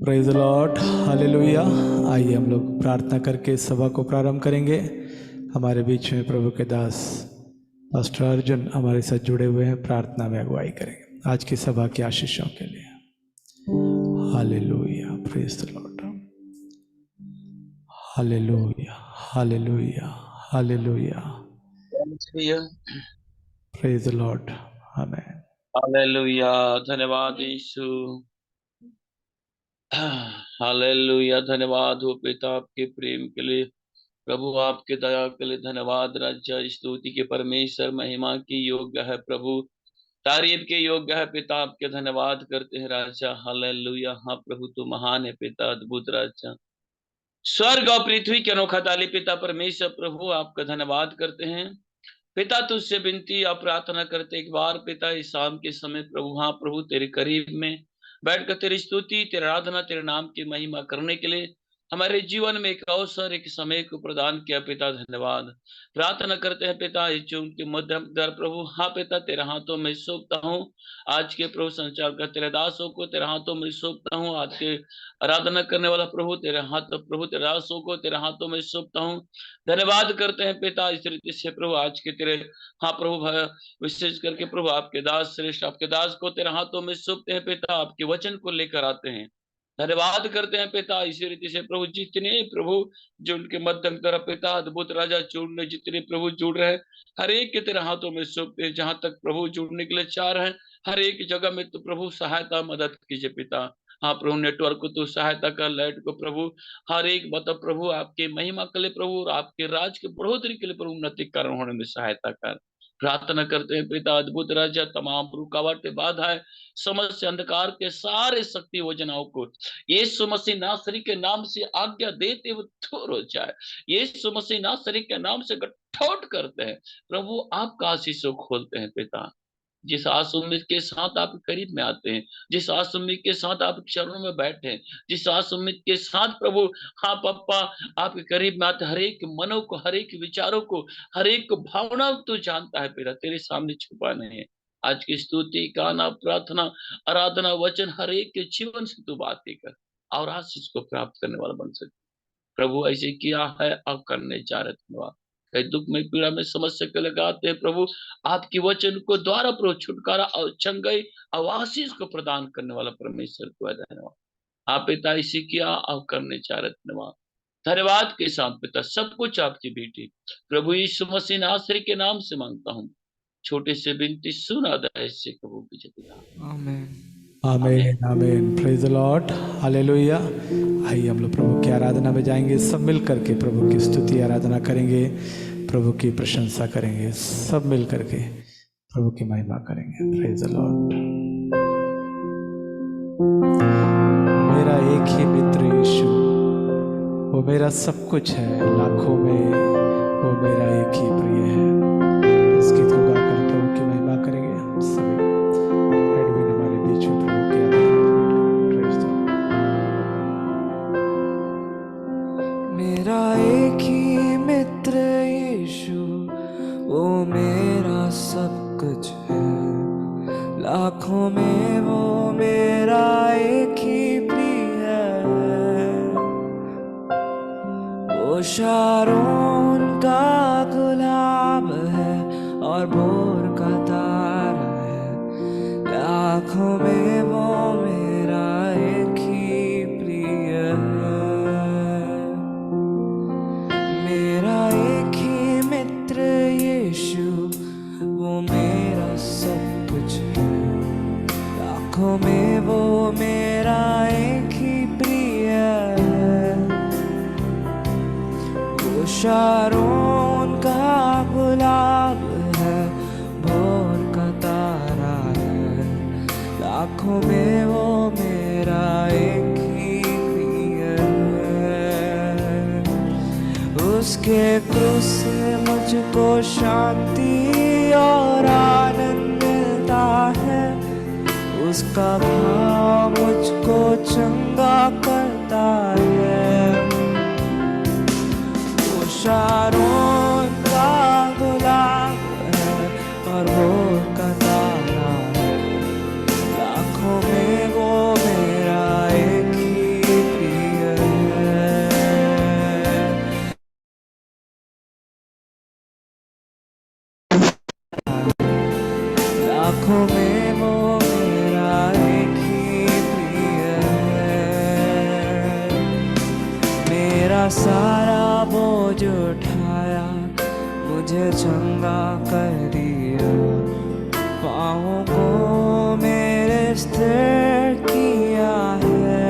Praise the Lord, hallelujah. आइए हम लोग प्रार्थना करके सभा को प्रारंभ करेंगे। हमारे बीच में प्रभु के दास पास्टर अर्जुन हमारे साथ जुड़े हुए हैं, प्रार्थना में अगुवाई करेंगे आज की सभा की आशीषों के लिए। Hallelujah, praise the Lord, hallelujah, hallelujah, hallelujah, praise the Lord, amen. Hallelujah, धन्यवाद यीशु। हालेलुया, धन्यवाद हो पिता आपके प्रेम के लिए, प्रभु आपके दया के लिए धन्यवाद। राजा स्तुति के परमेश्वर, महिमा की योग्य है प्रभु, तारीफ के योग्य है पिता, आपके धन्यवाद करते हैं राजा। हालेलुया, हाँ प्रभु तू महान है पिता, अद्भुत राजा, स्वर्ग और पृथ्वी के अनोखा ताली पिता परमेश्वर प्रभु आपका धन्यवाद करते हैं पिता। तुझसे विनती और प्रार्थना करते एक बार पिता इस शाम के समय प्रभु, हाँ प्रभु तेरे करीब में बैठकर तेरी स्तुति, तेरी आराधना, तेरे नाम की महिमा करने के लिए हमारे जीवन में एक अवसर, एक समय को प्रदान किया पिता, धन्यवाद। प्रार्थना करते हैं पिता इच्छुओं के मध्यम दर प्रभु, हाँ पिता तेरे हाथों में सौंपता हूँ आज के प्रभु संचार का तेरे दासों को तेरे हाथों में सौंपता हूँ। आज के आराधना करने वाला प्रभु तेरे हाथ, प्रभु तेरे दासों को तेरे हाथों में सौंपता हूँ। धन्यवाद करते हैं पिता इस रीति से प्रभु आज के तेरे, हाँ प्रभु विशेष करके प्रभु आपके दास श्रेष्ठ आपके दास को तेरे हाथों में सौंपते हैं पिता, आपके वचन को लेकर आते हैं। धन्यवाद करते हैं पिता इसी रीति से प्रभु, जितने प्रभु जो उनके मध्यम तरफ पिता अद्भुत राजा जुड़ने जितने प्रभु जुड़ रहे हैं, हर एक के तेरे हाथों में सौंपते हैं। जहां तक प्रभु जुड़ने के लिए चाह रहे हैं, हर एक जगह में तो प्रभु सहायता मदद कीजिए पिता। हाँ प्रभु नेटवर्क को तो सहायता कर, लाइट को प्रभु हर एक मतलब प्रभु आपके महिमा के लिए प्रभु और आपके राज के बढ़ोतरी के लिए प्रभु उन्नति कारण होने में सहायता कर। प्रार्थना करते हैं पिता अद्भुत राजा, तमाम रुकावट बाधाएं समस्या अंधकार के सारे शक्ति योजनाओं को यीशु मसीह नासरी के नाम से आज्ञा देते हुए दूर हो जाए। यीशु मसीह नासरी के नाम से गठौट करते हैं प्रभु, आपका आशीषों खोलते हैं पिता। जिस आस उम्मीद के साथ आप करीब में आते हैं, जिस आस उम्मीद के साथ आप चरणों में बैठे हैं, जिस आस उम्मीद के साथ प्रभु हाँ पप्पा आपके करीब में आते, हर एक मनों को, हर एक विचारों को, हर एक भावनाओं को तू जानता है पिता, तेरे सामने छुपा नहीं है। आज की स्तुति गाना प्रार्थना आराधना वचन हर एक के जीवन से तू बातें कर और आशीष को प्राप्त करने वाला बन सके प्रभु। ऐसे किया है अब करने जा रहे, धन्यवाद। कई दुख में पीड़ा में समस्या के लगाते हैं प्रभु, आपकी वचन को द्वारा प्रभु छुटकारा और चंगाई और आशीष को प्रदान करने वाला परमेश्वर को है, धन्यवाद। आप पिता इसी किया अब करने जा रहे, धन्यवाद। धन्यवाद के साथ पिता सब कुछ आपकी बेटी प्रभु यीशु मसीह नासरी के नाम से मांगता हूँ, छोटे से बिनती सुना दया से कबूल कीजिए पिता, amen, amen, amen. Praise the Lord, hallelujah. आइए हम लोग प्रभु की आराधना में जाएंगे, सब मिल करके प्रभु की स्तुति आराधना करेंगे, प्रभु की प्रशंसा करेंगे, सब मिल करके प्रभु की महिमा करेंगे। Praise the Lord. मेरा एक ही मित्र यीशु, वो मेरा सब कुछ है, लाखों में वो मेरा एक ही प्रिय है। इस गीत को गाकर प्रभु की महिमा करेंगे हम सभी। एडविन हमारे बीच में प्रभु की मेरा एक ही मित्र यीशु, वो मेरा सब कुछ है, लाखों में वो मेरा एक ही प्रिय है। वो शारोन का गुलाब है और बोर का तारा है, लाखों में वो मेरा एक ही प्रिय है। मेरा एक ही मित्र यीशु, वो मेरा सब कुछ है, लाखों में वो मेरा एक ही प्रिय है। वो शारोन का गुलाब है, भोर का तारा है, लाखों में वो मेरा एक ही प्रिय है। उसके क्रूस से मुझको शांति और आनंद मिलता है, उसका भाव मुझको चंगा करता है। वो शारोन का गुलाब है और भोर का तारा है, लाखों में वो मेरा एक ही सारा बोझ उठाया, मुझे चंगा कर दिया। पाँवों को मेरे स्थिर किया है।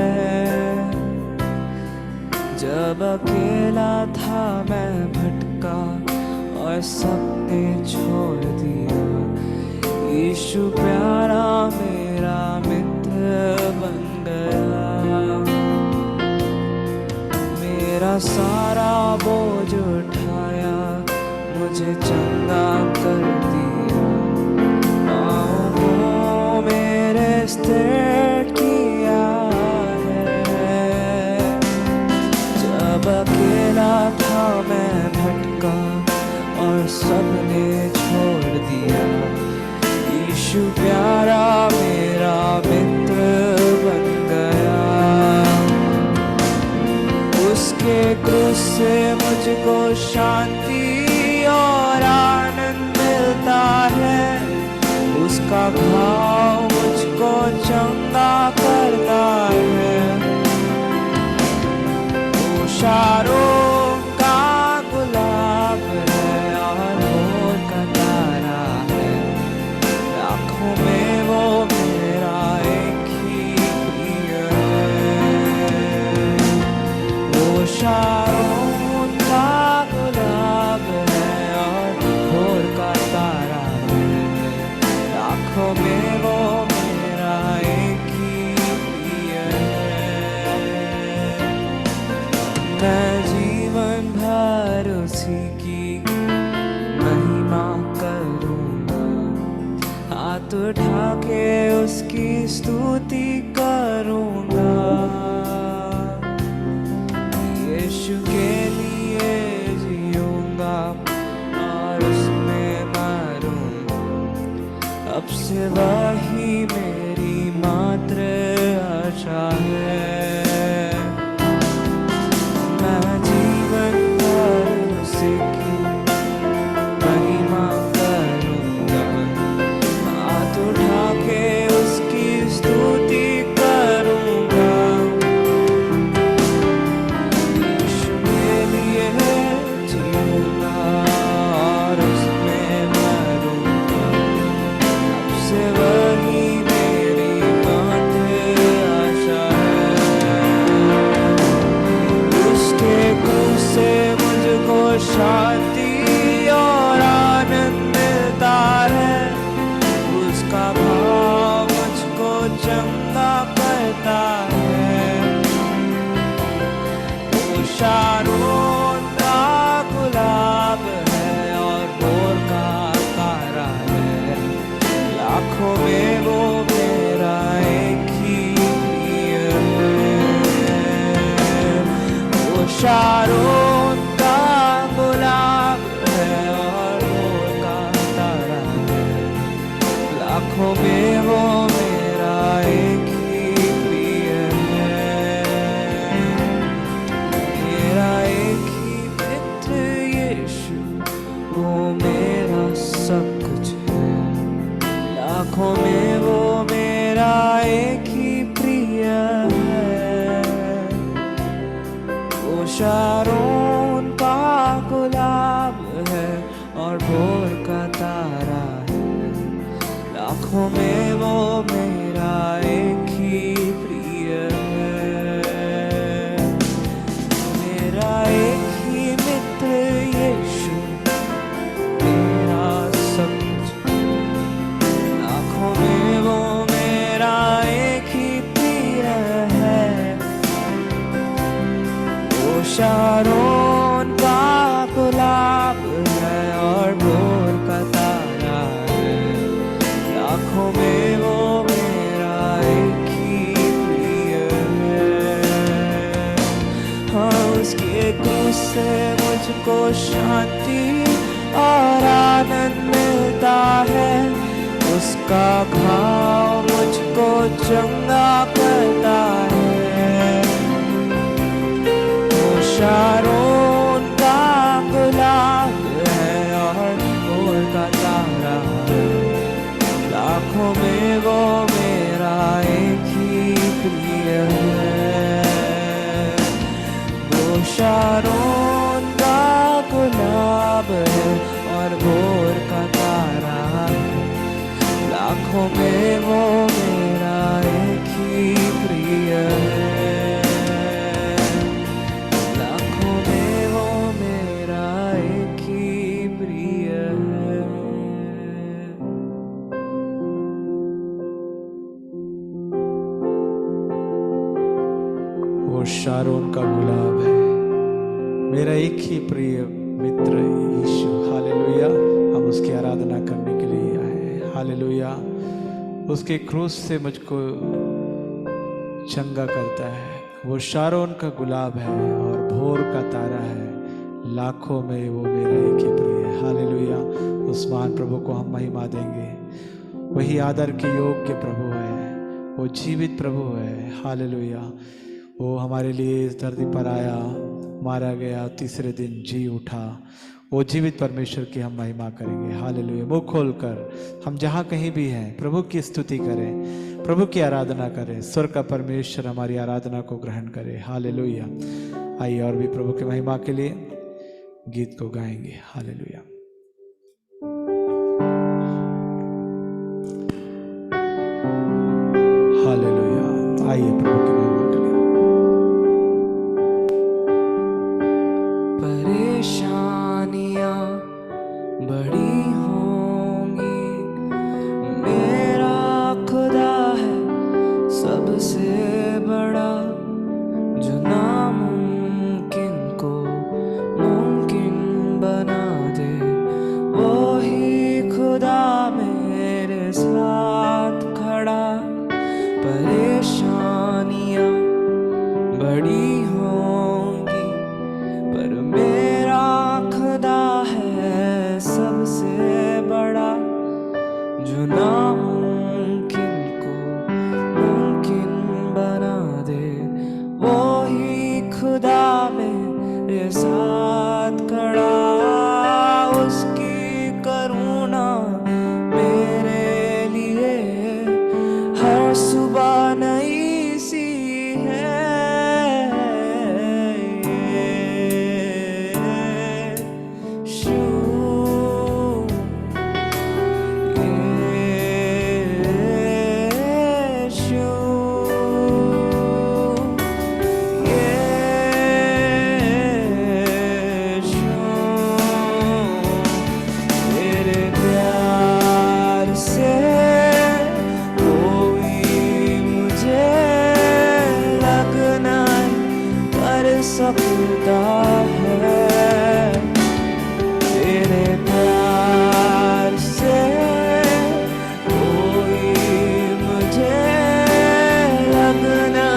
जब अकेला था मैं भटका और सबने छोड़ दिया, यीशु प्यारा मेरा मित्र बन गया। मेरा सारा बोझ उठाया, मुझे चंगा कर दिया। पाँवों को मेरे स्थिर किया है। जब अकेला था मैं भटका और सबने छोड़ दिया, यीशु प्यारा मेरा मित्र बन गया। उसके क्रूस से मुझको शांति और आनंद मिलता है। उसका घाव मुझको चंगा करता है। वो शारों का गुलाब है और भोर का तारा है। आँखों में वो मेरा एक ही प्रिय है। वो शारों का गुलाब है और भोर का तारा है। आँखों में वो मेरा एक ही प्रिय है। मैं जीवन भर उसी की महिमा करूँगा, हाथ उठा के उसकी स्तुति करूँगा। यीशु के लिए जीऊँगा और उसमें मरूँगा। अब से वही मेरी मात्र आशा है। मैं जीवन भर उसी की महिमा करूँगा, हाथ उठा के उसकी स्तुति करूँगा। यीशु के लिए जीऊँगा और उसमें मरूँगा। अब से वही मेरी मात्र आशा है। उसके क्रूस से मुझको शांति और आनंद मिलता है। उसका भाव मुझको चंगा करता है। वो शारोन का गुलाब है और भोर का तारा है। लाखों में वो मेरा एक ही प्रिय है। वो शारोन का गुलाब है और भोर का तारा है। लाखों में वो मेरा एक ही प्रिय है। मेरा एक ही मित्र यीशु, वो मेरा सब कुछ है। लाखों में वो मेरा एक ही प्रिय है। वो शारोन का गुलाब है और भोर का तारा है। लाखों में वो मेरा एक ही प्रिय है। मेरा एक ही मित्र यीशु, मेरा सब कुछ। लाखों में वो मेरा एक ही प्रिय है। वो शारोन का गुलाब है और भोर का तारा है। लाखों में वो मेरा एक ही प्रिय है। हाँ, उसके क्रूस से मुझको शांति और आनंद मिलता है। उसका घाव मुझको चंगा करता है। वो शारोन का गुलाब है और भोर का तारा है। लाखों में वो मेरा एक ही प्रिय है। वो शारोन वो शारोन का गुलाब है, मेरा एक ही प्रिय मित्र यीशु। हालेलुया। हम उसकी आराधना करने के लिए आए हैं। हालेलुया। उसके क्रूस से मुझको चंगा करता है। वो शारोन का गुलाब है और भोर का तारा है, लाखों में वो मेरा एक ही प्रिय है। हालेलुया। उस महान प्रभु को हम महिमा देंगे। वही आदर के योग्य प्रभु है, वो जीवित प्रभु है। हालेलुया। वो हमारे लिए इस धरती पर आया, मारा गया, तीसरे दिन जी उठा। वो जीवित परमेश्वर की हम महिमा करेंगे। हालेलुया। मुंह खोलकर हम जहाँ कहीं भी हैं प्रभु की स्तुति करें, प्रभु की आराधना करें। स्वर्ग का परमेश्वर हमारी आराधना को ग्रहण करे। हालेलुया। आइए और भी प्रभु की महिमा के लिए गीत को गाएंगे। हालेलुया। हालेलुया। आइए प्रभु की महिमा के लिए। परेशानियां बड़ी होंगी, मेरा खुदा है सबसे बड़ा, जो नामुमकिन को मुमकिन बना दे। वो ही खुदा मेरे साथ खड़ा। परेशानियां बड़ी होंगी, पर मेरा खुदा है सबसे बड़ा, जो नामुमकिन को मुमकिन बना दे। वो ही खुदा मेरे साथ खड़ा। उसकी करुणा मेरे लिए हर सुबह नई सी है। सकता है तेरे प्यार से, कोई मुझे लगना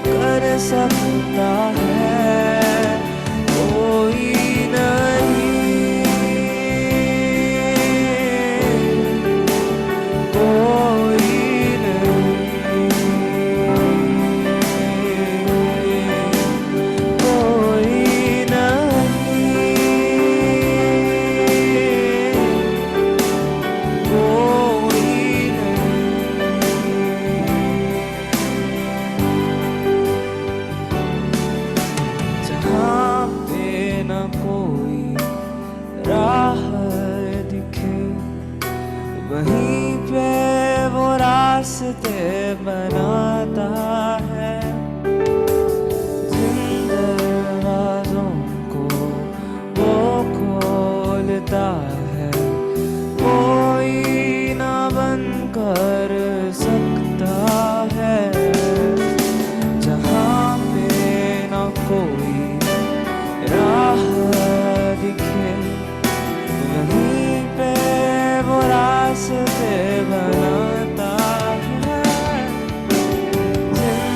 कर सकता है, कोई नहीं, कोई वहीं पे वो रास्ते बनाता है। जिन दरवाजों को वो खोलता है, कोई ना बंद कर सकता है। जहाँ पे ना कोई राह दिखे, वहीं पे वो रास्ते बनाता है। जिन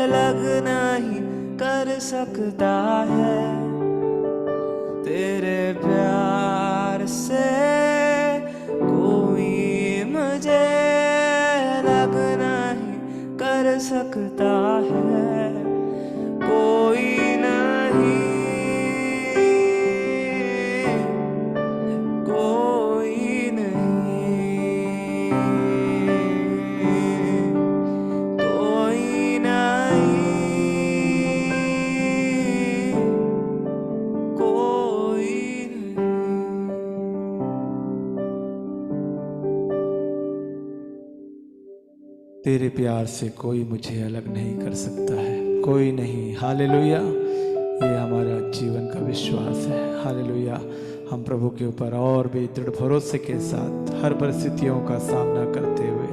अलग नहीं कर सकता है, तेरे प्यार से कोई मुझे अलग नहीं कर सकता है, कोई नहीं, कोई नहीं, कोई नहीं, कोई नहीं। तेरे प्यार से कोई मुझे अलग नहीं कर सकता है, कोई नहीं। हालेलुया, ये हमारा जीवन का विश्वास है। हालेलुया, हम प्रभु के ऊपर और भी दृढ़ भरोसे के साथ हर परिस्थितियों का सामना करते हुए,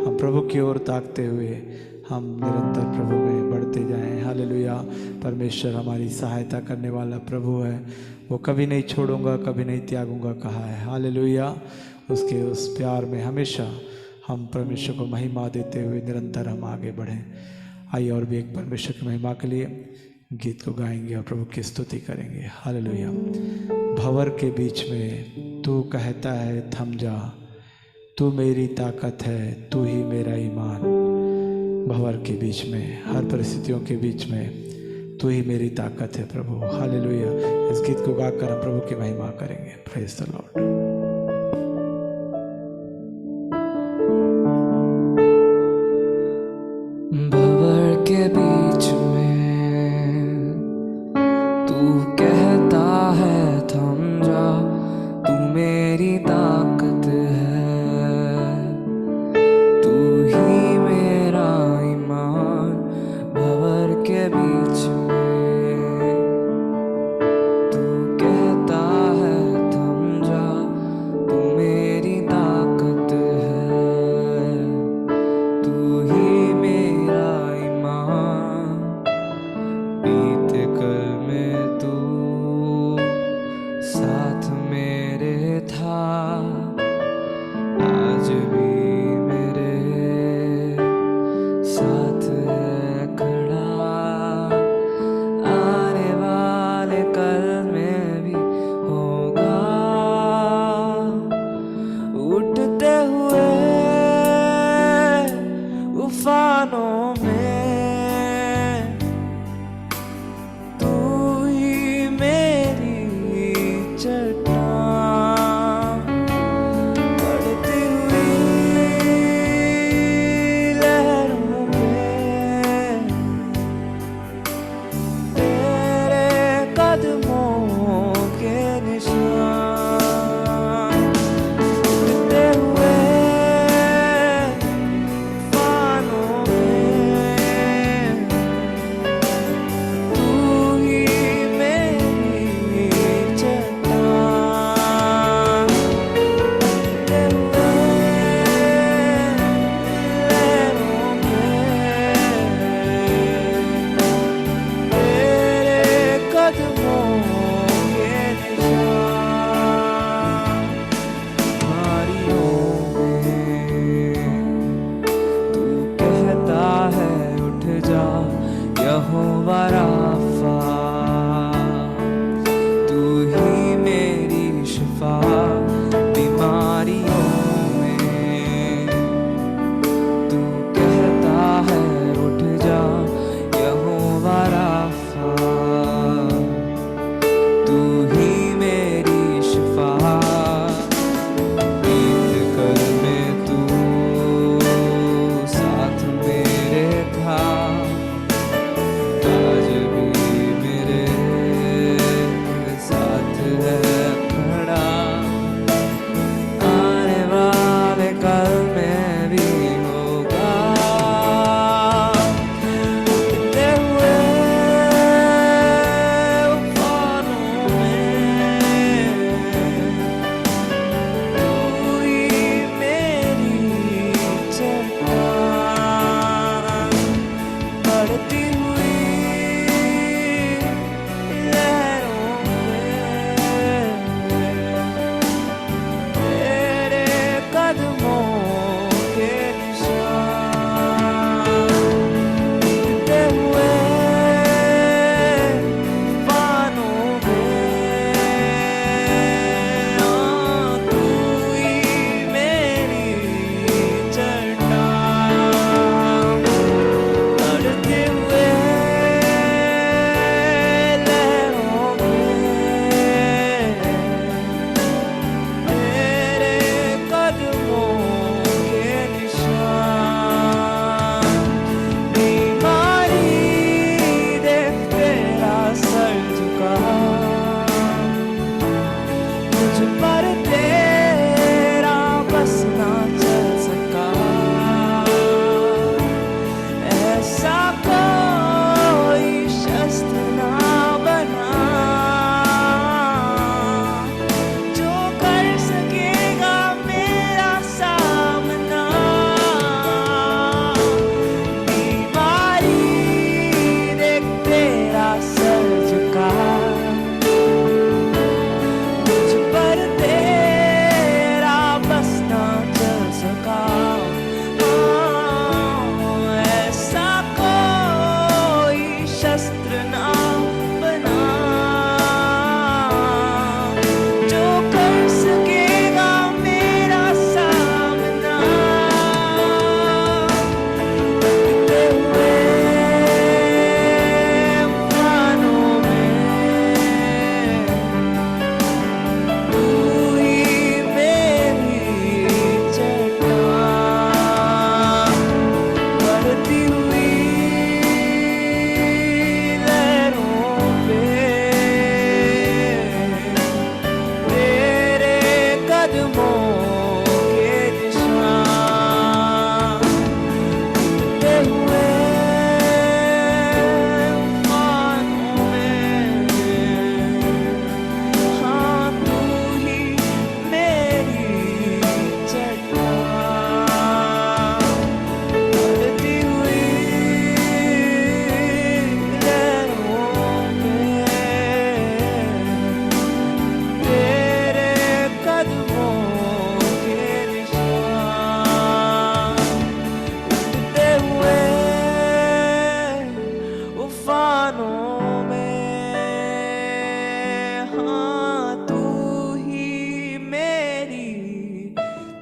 हम प्रभु की ओर ताकते हुए हम निरंतर प्रभु में बढ़ते जाएं। हालेलुया, परमेश्वर हमारी सहायता करने वाला प्रभु है, वो कभी नहीं छोड़ूंगा, कभी नहीं त्यागूंगा कहा है। हालेलुया, उसके उस प्यार में हमेशा हम परमेश्वर को महिमा देते हुए निरंतर हम आगे बढ़ें। आइए और भी एक परमेश्वर की महिमा के लिए गीत को गाएंगे और प्रभु की स्तुति करेंगे। हालेलुया। भंवर के बीच में तू कहता है थम जा, तू मेरी ताकत है, तू ही मेरा ईमान। भंवर के बीच में, हर परिस्थितियों के बीच में तू ही मेरी ताकत है प्रभु। हालेलुया। इस गीत को गाकर हम प्रभु की महिमा करेंगे। Praise the Lord. भंवर के बीच में तू कहता है थम जा, तू मेरी ताकत है, तू ही मेरा ईमान। भंवर के बीच में तू कहता है थम जा, तू मेरी ताकत है, तू ही मेरा ईमान। बीते कल में तू साथ मेरे था, आज भी मेरे साथ है खड़ा। आने वाले कल में भी होगा, उठते हुए उफानों में तू ही मेरी चट्टान। बढ़ती हुई लहरों में तेरे कदमों के निशान। उड़ते हुए तूफानों में तू ही मेरी चट्टान। उड़ते हुए लहरों में तेरे कदमों के निशान। बारियों में तू कहता है उठ जा, यहोवा राफा। तू ही मेरी शिफा। बीमारियों में तू कहता है उठ जा, यहोवा राफा। तू ही मेरी शिफा। बीत कल में तू साथ मेरे था, आज भी मेरे साथ है खड़ा। आने वाले कल में भी होगा, उड़ते हुए उफानों में तू ही मेरी चट्टान। बढ़ती हुई लहरों में तेरे कदमों के निशान। उड़ते हुए शस्त्र ना बना, जो कर सकेगा मेरा सामना। उड़ते हुए तूफानों में तू ही मेरी चट्टान, बढ़ती हुई लहरों पे तेरे कदमों के निशान। उड़ते हुए तूफानों में हाँ तू ही मेरी चट्टान, बढ़ती हुई लहरों पे तेरे कदमों के निशान। उड़ते हुए तूफानों में हाँ तू ही मेरी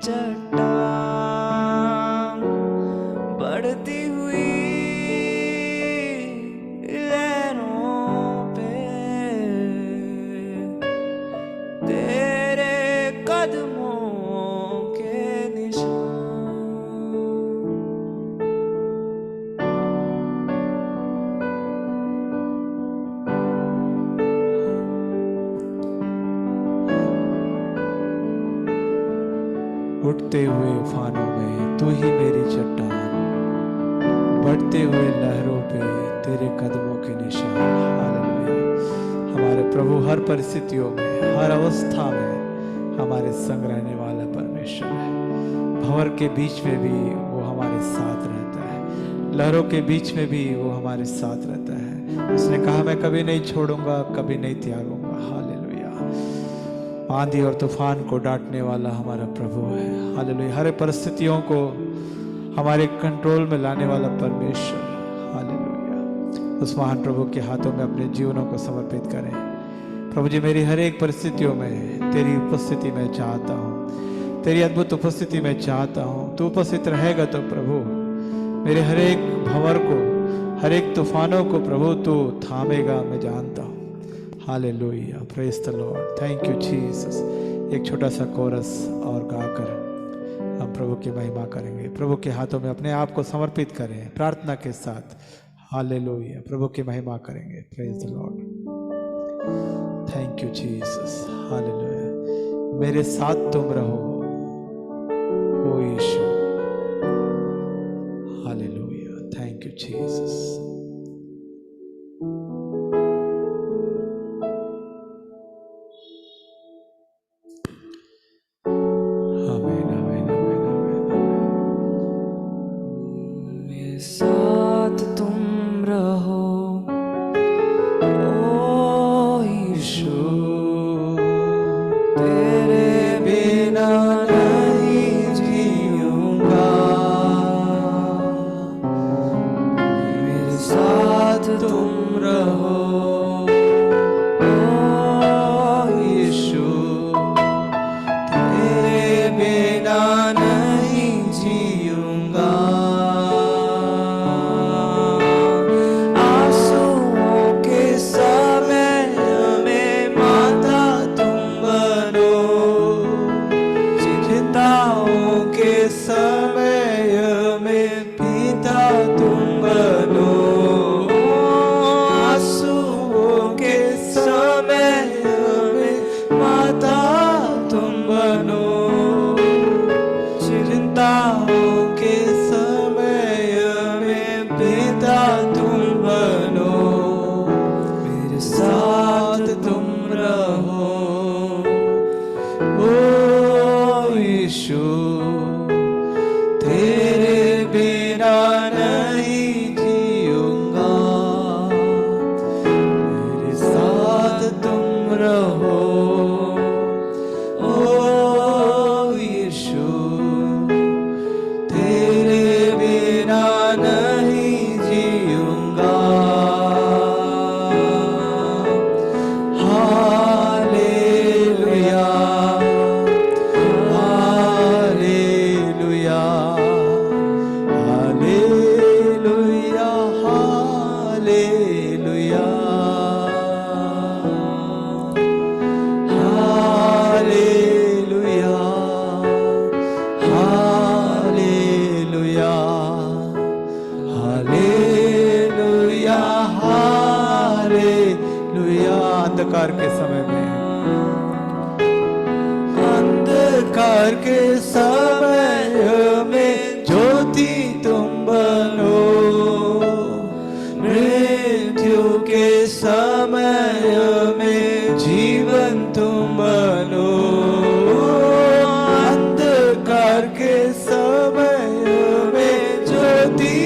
चट्टान, बढ़ती हुई लहरों पे तेरे कदमों के निशान। उठते हुए उफानों में तू ही मेरी चट्टान, बढ़ते हुए लहरों पे तेरे कदमों के निशान। हालेलुया। हमारे प्रभु हर परिस्थितियों में, हर अवस्था में हमारे संग रहने वाला परमेश्वर है। भंवर के बीच में भी वो हमारे साथ रहता है, लहरों के बीच में भी वो हमारे साथ रहता है। उसने कहा मैं कभी नहीं छोड़ूंगा, कभी नहीं त्यागूंगा। हालेलुया। आंधी और तूफान को डांटने वाला हमारा प्रभु है। हालेलुया। हर परिस्थितियों को हमारे कंट्रोल में लाने वाला परमेश्वर। हालेलुया। उस महान प्रभु के हाथों में अपने जीवनों को समर्पित करें। प्रभु जी, मेरी हर एक परिस्थितियों में तेरी उपस्थिति में चाहता हूँ, तेरी अद्भुत उपस्थिति में चाहता हूँ। तू उपस्थित रहेगा तो प्रभु मेरे हर एक भंवर को, हर एक तूफानों को प्रभु तू थामेगा, मैं जानता हूँ। Hallelujah. Praise the Lord. Thank you Jesus. एक छोटा सा कोरस और गाकर हम प्रभु की महिमा करेंगे। प्रभु के हाथों में अपने आप को समर्पित करें प्रार्थना के साथ। हालेलुया। प्रभु की महिमा करेंगे। Praise the Lord. Thank you Jesus. Hallelujah. मेरे साथ तुम रहो ओ यीशु। हालेलुया। Thank you Jesus. आमीन, आमीन, आमीन, आमीन, आमीन। मेरे साथ तुम रहो ओ यीशु, तेरे बिना नहीं जीऊंगा। मेरे साथ तुम रहो ओ यीशु, तेरे बिना नहीं जीऊंगा। आंसुओं के समय में माता तुम बनो, चिंताओं के समय में पिता तुम बनो। आंसुओं hallelujah hallelujah hallelujah hallelujah hallelujah. अंधकार के समय में, अंधकार के समय में ज्योति तुम बनो, मृत्यु के समय में जीवन तुम बनो, अंधकार के समय में ज्योति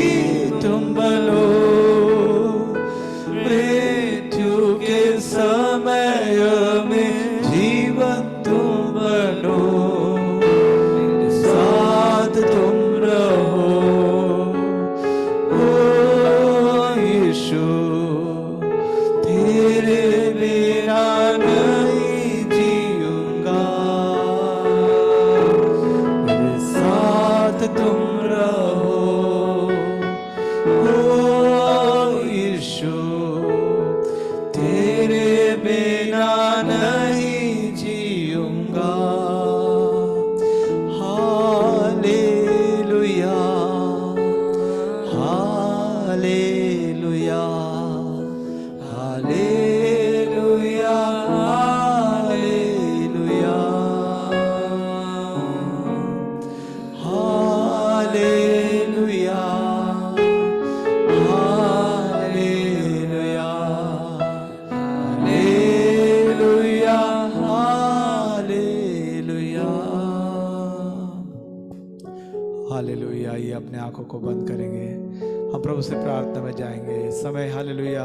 तुम बनो, मृत्यु के समय में जीवन तुम बनो, मेरे साथ तुम रहो ओ यीशु, तेरे बिना नहीं जीऊंगा, मेरे साथ तुम रहो ओ यीशु, तेरे बिना नहीं जीऊंगा। Hallelujah hallelujah hallelujah hallelujah hallelujah hallelujah hallelujah hallelujah. आइए अपने आंखों को बंद करेंगे, हम प्रभु से प्रार्थना में जाएंगे। समय हालेलुया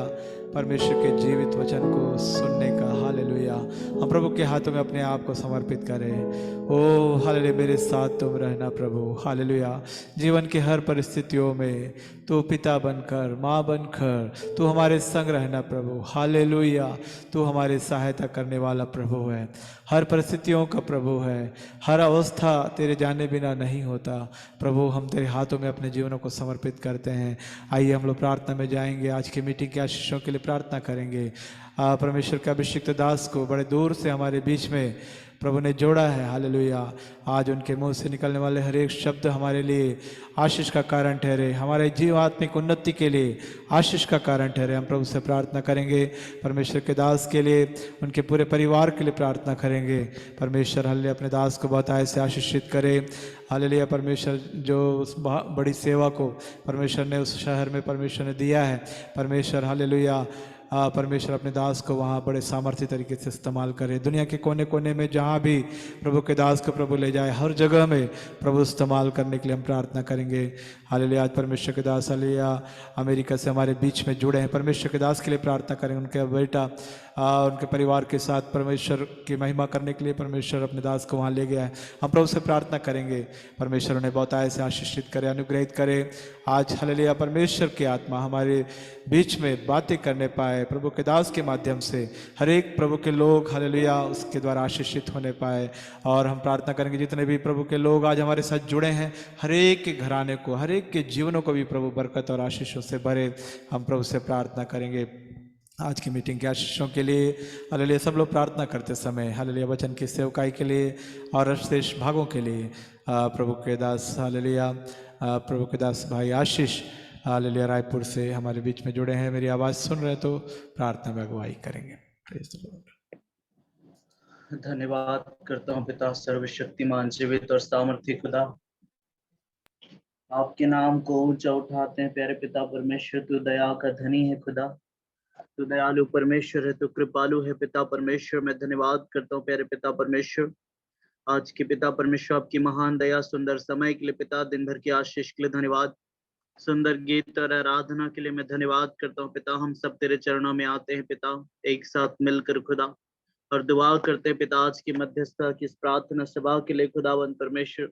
परमेश्वर के जीवित वचन को सुनने का। हालेलुया, हम प्रभु के हाथों में अपने आप को समर्पित करें। ओ हालेलुया, मेरे साथ तुम रहना प्रभु। हालेलुया, जीवन की हर परिस्थितियों में तू पिता बनकर, माँ बनकर तू हमारे संग रहना प्रभु। हालेलुया, तू हमारी सहायता करने वाला प्रभु है, हर परिस्थितियों का प्रभु है, हर अवस्था तेरे जाने बिना नहीं होता प्रभु। हम तेरे हाथों में अपने जीवनों को समर्पित करते हैं। आइए हम लोग प्रार्थना में जाएंगे, आज की मीटिंग के आशीषों के लिए प्रार्थना करेंगे। परमेश्वर के अभिषिक्त दास को बड़े दूर से हमारे बीच में प्रभु ने जोड़ा है। हालेलुया, आज उनके मुंह से निकलने वाले हर एक शब्द हमारे लिए आशीष का कारण ठहरे, हमारे जीव आत्मिक उन्नति के लिए आशीष का कारण ठहरे। हम प्रभु से प्रार्थना करेंगे, परमेश्वर के दास के लिए, उनके पूरे परिवार के लिए प्रार्थना करेंगे। परमेश्वर हालेलुया अपने दास को बहुत आय से आशीषित करे। हालेलुया, परमेश्वर जो उस बड़ी सेवा को परमेश्वर ने उस शहर में परमेश्वर ने दिया है, परमेश्वर हालेलुया परमेश्वर अपने दास को वहाँ बड़े सामर्थ्य तरीके से इस्तेमाल करे। दुनिया के कोने कोने में जहाँ भी प्रभु के दास को प्रभु ले जाए, हर जगह में प्रभु इस्तेमाल करने के लिए हम प्रार्थना करेंगे। हालेलुया, आज परमेश्वर के दास हालेलुया अमेरिका से हमारे बीच में जुड़े हैं, परमेश्वर के दास के लिए प्रार्थना करेंगे। उनके बेटा उनके परिवार के साथ परमेश्वर की महिमा करने के लिए परमेश्वर अपने दास को वहाँ ले गया है। हम प्रभु से प्रार्थना करेंगे, परमेश्वर उन्हें बहुत आय से आशीषित करे, अनुग्रहित करे। आज हालेलुया परमेश्वर की आत्मा हमारे बीच में बातें करने पाए, प्रभु के दास के माध्यम से हर एक प्रभु के लोग हालेलुया उसके द्वारा आशीषित होने पाए। और हम प्रार्थना करेंगे जितने भी प्रभु के लोग आज हमारे साथ जुड़े हैं, हर एक के घराने को, हर एक के जीवनों को भी प्रभु बरकत और आशीषों से भरे। हम प्रभु से प्रार्थना करेंगे आज की मीटिंग के आशीषों के लिए। हालेलुया, सब लोग प्रार्थना करते समय हालेलुया वचन की सेवकाई के लिए और शेष भागों के लिए प्रभु के दास हालेलुया प्रभु के दास भाई आशीष हालेलुया रायपुर से हमारे बीच में जुड़े हैं। मेरी आवाज़ सुन रहे तो प्रार्थना में अगुवाई करेंगे। Praise the Lord. धन्यवाद करता हूँ पिता सर्वशक्तिमान जीवित और सामर्थी खुदा, आपके नाम को ऊंचा उठाते हैं प्यारे पिता परमेश्वर। तू दया का धनी है खुदा, तू दयालु परमेश्वर है, तू कृपालु है पिता परमेश्वर। मैं धन्यवाद करता हूँ प्यारे पिता परमेश्वर आज के पिता परमेश्वर, आपकी महान दया, सुंदर समय के लिए पिता, दिन भर की आशीष के लिए धन्यवाद, सुंदर गीत और आराधना के लिए मैं धन्यवाद करता हूँ पिता। हम सब तेरे चरणों में आते हैं पिता, एक साथ मिलकर खुदा, और दुआ करते हैं पिता आज की मध्यस्थता की इस प्रार्थना सभा के लिए खुदावंद परमेश्वर।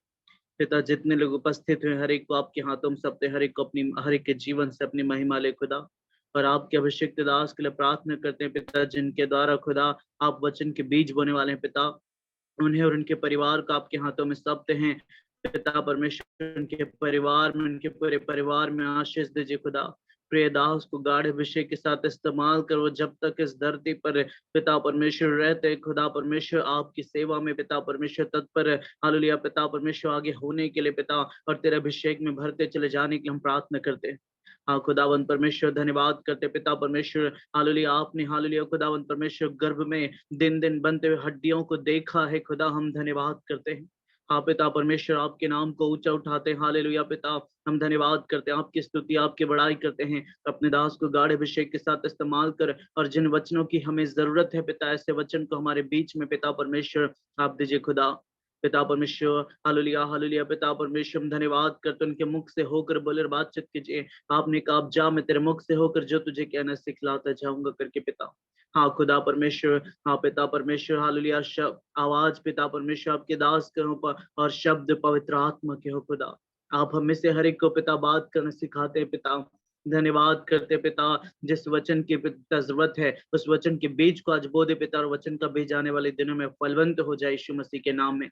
पिता जितने लोग उपस्थित हुए हर एक को आपके हाथों में सौंपते, हर एक को अपनी हर एक के जीवन से अपनी महिमा ले खुदा। और आपके अभिषिक्त दास के लिए प्रार्थना करते हैं पिता, जिनके द्वारा खुदा आप वचन के बीज बोने वाले हैं पिता, उन्हें और उनके परिवार को आपके हाथों में सौंपते हैं पिता परमेश्वर। उनके परिवार में, उनके पूरे परिवार में आशीष दीजिए खुदा। प्रिय दास को गाढ़ अभिषेक के साथ इस्तेमाल कर, वो जब तक इस धरती पर पिता परमेश्वर रहते, खुदा परमेश्वर आपकी सेवा में पिता परमेश्वर तत्पर, हालेलुया पिता परमेश्वर आगे होने के लिए पिता, और तेरे अभिषेक में भरते चले जाने के लिए हम प्रार्थना करते हैं। हाँ खुदावंत परमेश्वर धन्यवाद करते पिता परमेश्वर, हालेलुया आपने हालेलुया खुदावंत परमेश्वर गर्भ में दिन दिन बनते हुए हड्डियों को देखा है खुदा, हम धन्यवाद करते हैं। हाँ पिता परमेश्वर आपके नाम को ऊंचा उठाते हैं, हालेलुया पिता हम धन्यवाद करते हैं, आपकी स्तुति आपकी बड़ाई करते हैं। अपने दास को गाढ़ अभिषेक के साथ इस्तेमाल कर, और जिन वचनों की हमें जरूरत है पिता, ऐसे वचन को हमारे बीच में पिता परमेश्वर आप दीजिए खुदा। पिता परमेश्वर हालेलुया हालेलुया पिता परमेश्वर हम धन्यवाद करते, उनके मुख से होकर बोले और बातचीत कीजिए। आपने कहा अब जा, मैं तेरे मुख से होकर जो तुझे कहना सिखलाता जाऊंगा करके पिता। हाँ खुदा परमेश्वर, हाँ पिता परमेश्वर हालेलुया, आवाज पिता परमेश्वर आपके दास के ऊपर, और शब्द पवित्र आत्मा के हो खुदा। आप हमें से हर एक को पिता बात करना सिखाते हैं पिता, धन्यवाद करते पिता। जिस वचन की पिता जरूरत है, उस वचन के बीज को आज बो दे पिता, और वचन का बीज आने वाले दिनों में फलवंत हो जाए यीशु मसीह के नाम में।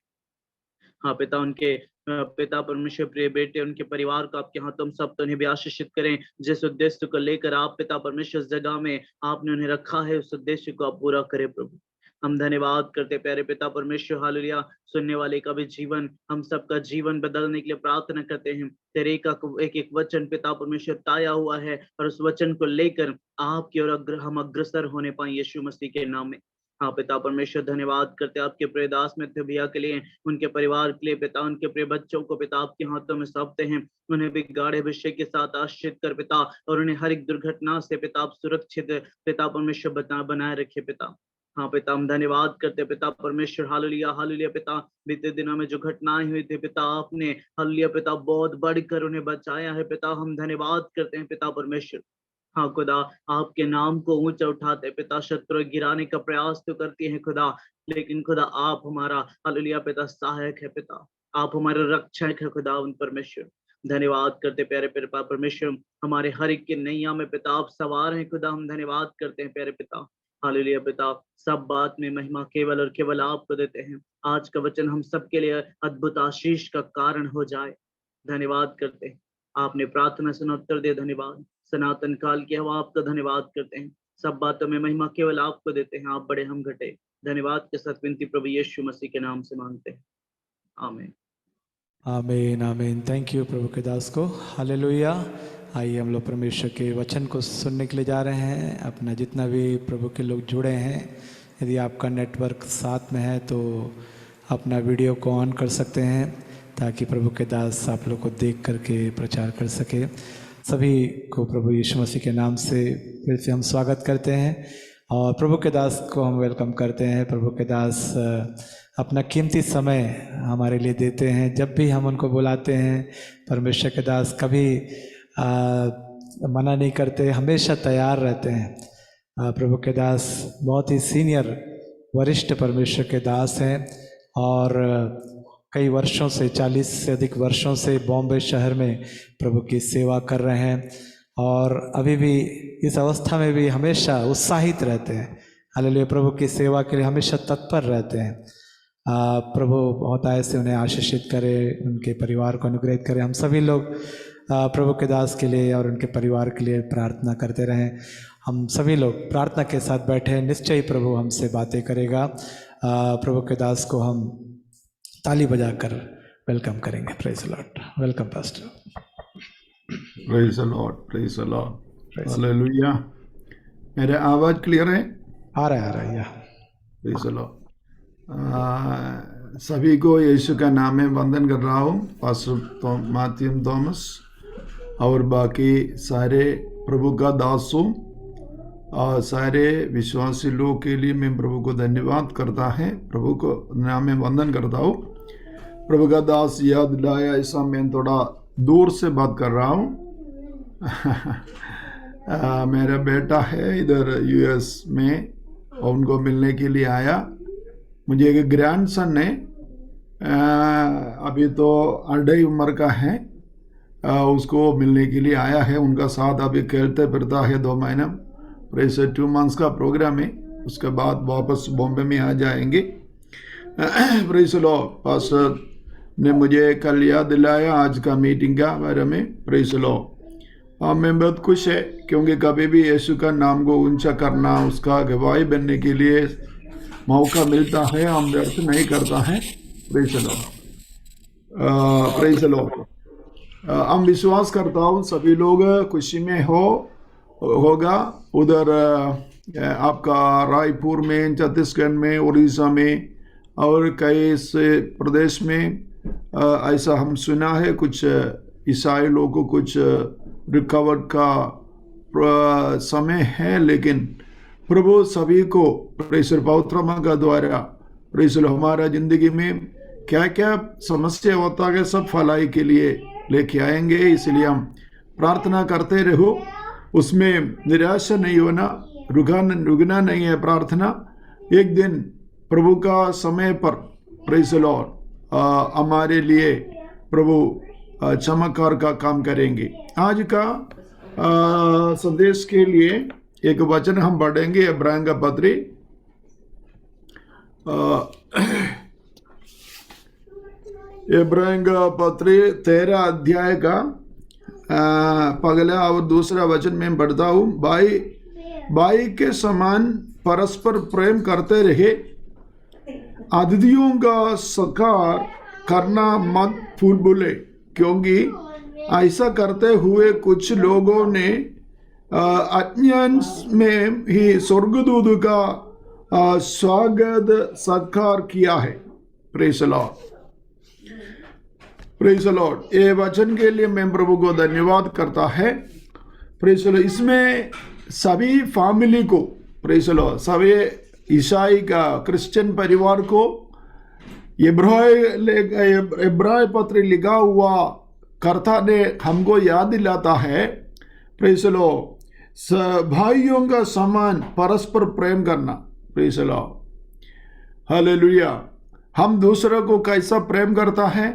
हाँ पिता, उनके पिता परमेश्वर प्रिय बेटे, उनके परिवार को आपके हाथों में सब तो उन्हें भी आशीषित करें। जिस उद्देश्य को लेकर आप पिता परमेश्वर जगह में आपने उन्हें रखा है, उस उद्देश्य को आप पूरा करें प्रभु। हम धन्यवाद करते प्यारे पिता परमेश्वर हालेलुया, सुनने वाले का भी जीवन, हम सबका जीवन बदलने के लिए प्रार्थना करते हैं। तेरे एक एक वचन पिता परमेश्वर ताया हुआ है, और उस वचन को लेकर आपकी ओर हम अग्रसर होने पाए यीशु मसीह के नाम में। हाँ पिता परमेश्वर धन्यवाद करते आपके प्रिय दास में भैया के लिए, उनके परिवार के लिए पिता, उनके प्रिय बच्चों को पिता आपके हाथों में सौंपते हैं। उन्हें भी गाढ़े अभिषेक के साथ आश्रित कर पिता, और उन्हें हर एक दुर्घटना से पिता आप सुरक्षित पिता परमेश्वर बनाए रखे पिता। हाँ पिता हम धन्यवाद करते पिता परमेश्वर हालेलुया हालेलुया पिता। बीते दिनों में जो घटनाएं हुई थी पिता, आपने हालेलुया पिता बहुत बढ़कर उन्हें बचाया है पिता, हम धन्यवाद करते हैं पिता परमेश्वर। हाँ खुदा, आपके नाम को ऊंचा उठाते पिता, शत्रु गिराने का प्रयास तो करती है खुदा, लेकिन खुदा आप हमारा हालेलुया पिता सहायक है पिता, आप हमारे रक्षक है खुदा उन परमेश्वर। धन्यवाद करते प्यारे पिता परमेश्वर, हमारे हर एक की नैया में पिता आप सवार हैं खुदा, हम धन्यवाद करते हैं प्यारे पिता हालेलुया पिता। सब बात में महिमा केवल और केवल आपको देते हैं। आज का वचन हम सबके लिए अद्भुत आशीष का कारण हो जाए, धन्यवाद करते हैं। आपने प्रार्थना सुना, उत्तर दे, धन्यवाद। सनातन काल की हवा आपका धन्यवाद करते हैं। सब बातों में महिमा केवल आपको देते हैं, आप बड़े हम घटे। धन्यवाद के साथ विनती प्रभु यीशु मसीह के नाम से मांगते हैं, आमीन आमीन आमीन। थैंक यू प्रभु के दास को, हालेलुया। आइए हम लोग परमेश्वर के वचन को सुनने के लिए जा रहे हैं। अपना जितना भी प्रभु के लोग जुड़े हैं, यदि आपका नेटवर्क साथ में है तो अपना वीडियो को ऑन कर सकते हैं, ताकि प्रभु के दास आप लोग को देख करके प्रचार कर सके। सभी को प्रभु यीशु मसीह के नाम से फिर से हम स्वागत करते हैं, और प्रभु के दास को हम वेलकम करते हैं। प्रभु के दास अपना कीमती समय हमारे लिए देते हैं। जब भी हम उनको बुलाते हैं, परमेश्वर के दास कभी मना नहीं करते, हमेशा तैयार रहते हैं। प्रभु के दास बहुत ही सीनियर वरिष्ठ परमेश्वर के दास हैं, और कई वर्षों से 40 से अधिक वर्षों से बॉम्बे शहर में प्रभु की सेवा कर रहे हैं, और अभी भी इस अवस्था में भी हमेशा उत्साहित रहते हैं। हालेलुया, प्रभु की सेवा के लिए हमेशा तत्पर रहते हैं। प्रभु बहुत आय से उन्हें आशीषित करे, उनके परिवार को अनुग्रहित करे। हम सभी लोग प्रभु के दास के लिए और उनके परिवार के लिए प्रार्थना करते रहें। हम सभी लोग प्रार्थना के साथ बैठे, निश्चय ही प्रभु हमसे बातें करेगा। प्रभु के दास को हम ताली बजाकर वेलकम करेंगे। Praise the Lord. Welcome pastor. Praise the Lord, praise the Lord, hallelujah. मेरे आवाज क्लियर है? आ रहा है या? Praise the Lord. सभी को यीशु का नाम में वंदन कर रहा हूँ। पास्टर मार्टिन थॉमस और बाकी सारे प्रभु का दासों और सारे विश्वासी लोगों के लिए मैं प्रभु को धन्यवाद करता है, प्रभु को नाम में वंदन करता हूँ। प्रभु का दास याद दिलाया, ऐसा मैं थोड़ा दूर से बात कर रहा हूँ। मेरा बेटा है इधर यूएस में, और उनको मिलने के लिए आया। मुझे एक ग्रैंडसन है, अभी तो 2.5 उम्र का है, उसको मिलने के लिए आया है। उनका साथ अभी खेलते फिरता है 2 महीना, प्रेस 2 मंथ्स का प्रोग्राम है। उसके बाद वापस बॉम्बे में आ जाएंगे। प्रेस लो, पास्टर ने मुझे कल याद दिलाया आज का मीटिंग का बारे में। प्रेस लो, मैं बहुत खुश है क्योंकि कभी भी यीशु का नाम को ऊंचा करना, उसका गवाही बनने के लिए मौका मिलता है, हम व्यर्थ नहीं करता है। Praise the Lord, praise the lord. हम विश्वास करता हूँ सभी लोग खुशी में होगा। उधर आपका रायपुर में, छत्तीसगढ़ में, उड़ीसा में और कई से प्रदेश में ऐसा हम सुना है, कुछ ईसाई लोगों को कुछ रिकवर का समय है, लेकिन प्रभु सभी को प्रेषर पवित्र का द्वारा प्रेषर हमारा जिंदगी में क्या क्या समस्या होता है सब भलाई के लिए लेके आएंगे। इसलिए हम प्रार्थना करते रहो, उसमें निराशा नहीं होना, रुकना नहीं है प्रार्थना। एक दिन प्रभु का समय पर प्रेज़ द लॉर्ड हमारे लिए प्रभु चमत्कार का काम करेंगे। आज का संदेश के लिए एक वचन हम पढ़ेंगे, इब्राहिम का पत्री इब्राहिम का पत्री 13 अध्याय का पहला और दूसरा वचन में पढ़ता हूँ। भाई के समान परस्पर प्रेम करते रहे, अतिथियों का सत्कार करना मत भूले, क्योंकि ऐसा करते हुए कुछ लोगों ने अज्ञान में ही स्वर्गदूत का स्वागत सत्कार किया है। Praise the Lord, praise the Lord. ये वचन के लिए मैं प्रभु को धन्यवाद करता है। Praise the Lord. इसमें सभी फैमिली को, प्रेज़ द लॉर्ड, सभी ईसाई का क्रिश्चियन परिवार को इब्राहिम पत्र लिखा हुआ कर्ता ने हमको याद दिलाता है। प्रेज़ द लॉर्ड, भाइयों का समान परस्पर प्रेम करना। Praise the Lord, hallelujah. हम दूसरों को कैसा प्रेम करता है?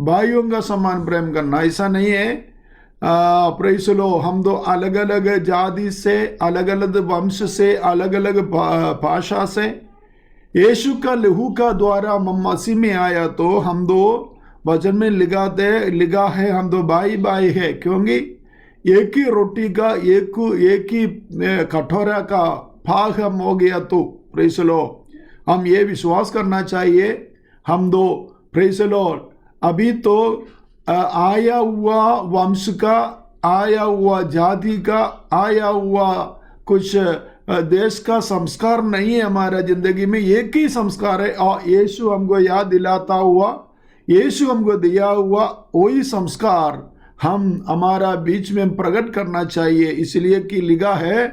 भाइयों का समान प्रेम करना। ऐसा नहीं है प्रेज़ द लॉर्ड हम तो अलग अलग जाति से, अलग अलग वंश से, अलग अलग भाषा से यीशु का लहू का द्वारा मसीह में आया, तो हम दो वचन में लिखा है हम दो भाई भाई है, क्योंकि एक ही रोटी का एक ही कटोरा का भाग हम हो गया। तो प्रेज़ द लॉर्ड हम ये विश्वास करना चाहिए, हम दो प्रेज़ द लॉर्ड अभी तो आया हुआ वंश का, आया हुआ जाति का, आया हुआ कुछ देश का संस्कार नहीं है हमारा जिंदगी में, एक ही संस्कार है। और यीशु हमको याद दिलाता हुआ, यीशु हमको दिया हुआ वही संस्कार हम हमारा बीच में प्रकट करना चाहिए। इसलिए कि लिखा है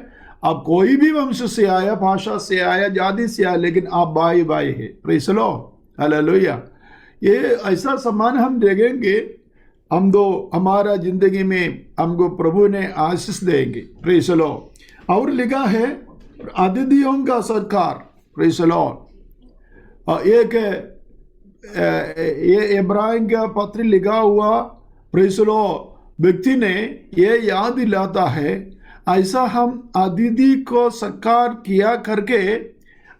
आप कोई भी वंश से आया, भाषा से आया, जाति से आया, लेकिन आप भाई भाई है। Praise the Lord, hallelujah. ये ऐसा सम्मान हम देंगे, हम दो हमारा जिंदगी में हमको प्रभु ने आशीष देंगे। Praise the Lord. और लिखा है अतिथियों का सत्कार। Praise the Lord. ये इब्राहिम का पत्र लिखा हुआ प्रेज़ द लॉर्ड व्यक्ति ने ये याद दिलाता है, ऐसा हम अतिथि को सत्कार किया करके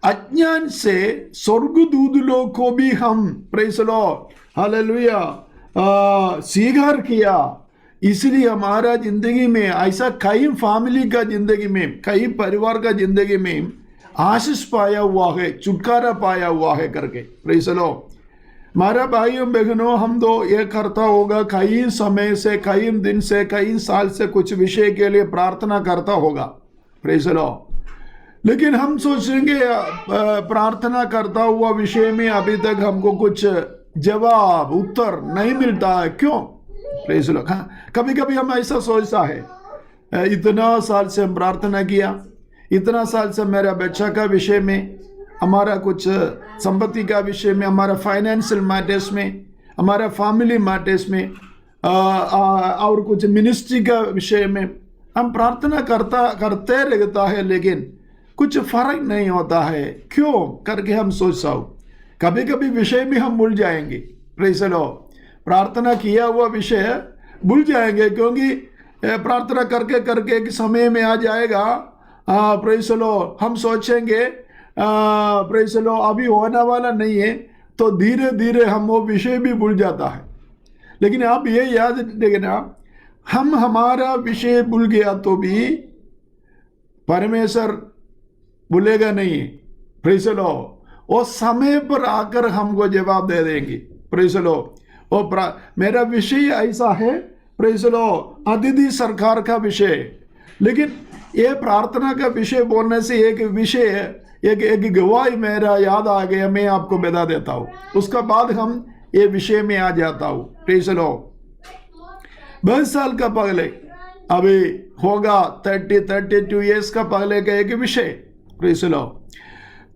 अज्ञान से स्वर्गदूत लोग को भी हम प्रेज़ द लॉर्ड हालेलुया स्वीकार किया। इसलिए हमारा जिंदगी में ऐसा कई फैमिली का जिंदगी में, कई परिवार का जिंदगी में आशीष पाया हुआ है, छुटकारा पाया हुआ है करके। Praise the Lord. हमारा भाइयों बहनों, हम तो ये करता होगा कई समय से, कई दिन से, कई साल से कुछ विषय के लिए प्रार्थना करता होगा। Praise the Lord. लेकिन हम सोचेंगे प्रार्थना करता हुआ विषय में अभी तक हमको कुछ जवाब उत्तर नहीं मिलता है, क्यों? Praise the Lord. कभी कभी हम ऐसा सोचता है, इतना साल से हम प्रार्थना किया, इतना साल से मेरा बच्चा का विषय में, हमारा कुछ संपत्ति का विषय में, हमारा फाइनेंशियल मैटर्स में, हमारा फैमिली मैटर्स में और कुछ मिनिस्ट्री का विषय में हम प्रार्थना करते रहता है, लेकिन कुछ फर्क नहीं होता है, क्यों करके हम सोचता हूँ। कभी कभी विषय में हम भूल जाएंगे। Praise the Lord. प्रार्थना किया हुआ विषय भूल जाएंगे, क्योंकि प्रार्थना करके करके एक समय में आ जाएगा प्रेज़ द लॉर्ड हम सोचेंगे प्रेज़ द लॉर्ड अभी होने वाला नहीं है, तो धीरे धीरे हम वो विषय भी भूल जाता है। लेकिन आप ये याद रखना, हम हमारा विषय भूल गया तो भी परमेश्वर भूलेगा नहीं। Praise the Lord. वो समय पर आकर हमको जवाब दे देंगे। Praise the Lord. और मेरा विषय ऐसा है, प्रेज़ द लॉर्ड, अतिथि सरकार का विषय। लेकिन ये प्रार्थना का विषय बोलने से एक विषय है, एक गवाही मेरा याद आ गया, मैं आपको बता देता हूँ। उसका बाद हम ये विषय में आ जाता हूँ। Praise the Lord. 20 साल का पहले, अभी होगा 32 ईयर्स का पहले का एक विषय। Praise the Lord.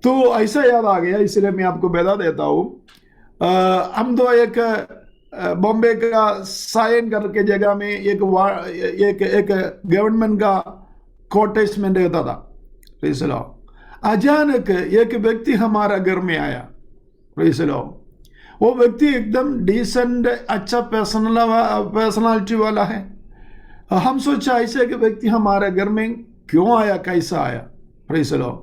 तो ऐसा याद आ गया, इसलिए मैं आपको बता देता हूँ। हम तो एक बॉम्बे का साइन करके जगह में एक गवर्नमेंट का कॉटेज में रहता था। Praise the Lord. अचानक एक व्यक्ति हमारा घर में आया। Praise the Lord. वो व्यक्ति एकदम डिसेंट, अच्छा पर्सनालिटी वाला है। हम सोचा ऐसे कि व्यक्ति हमारे घर में क्यों आया, कैसा आया। Praise the lord.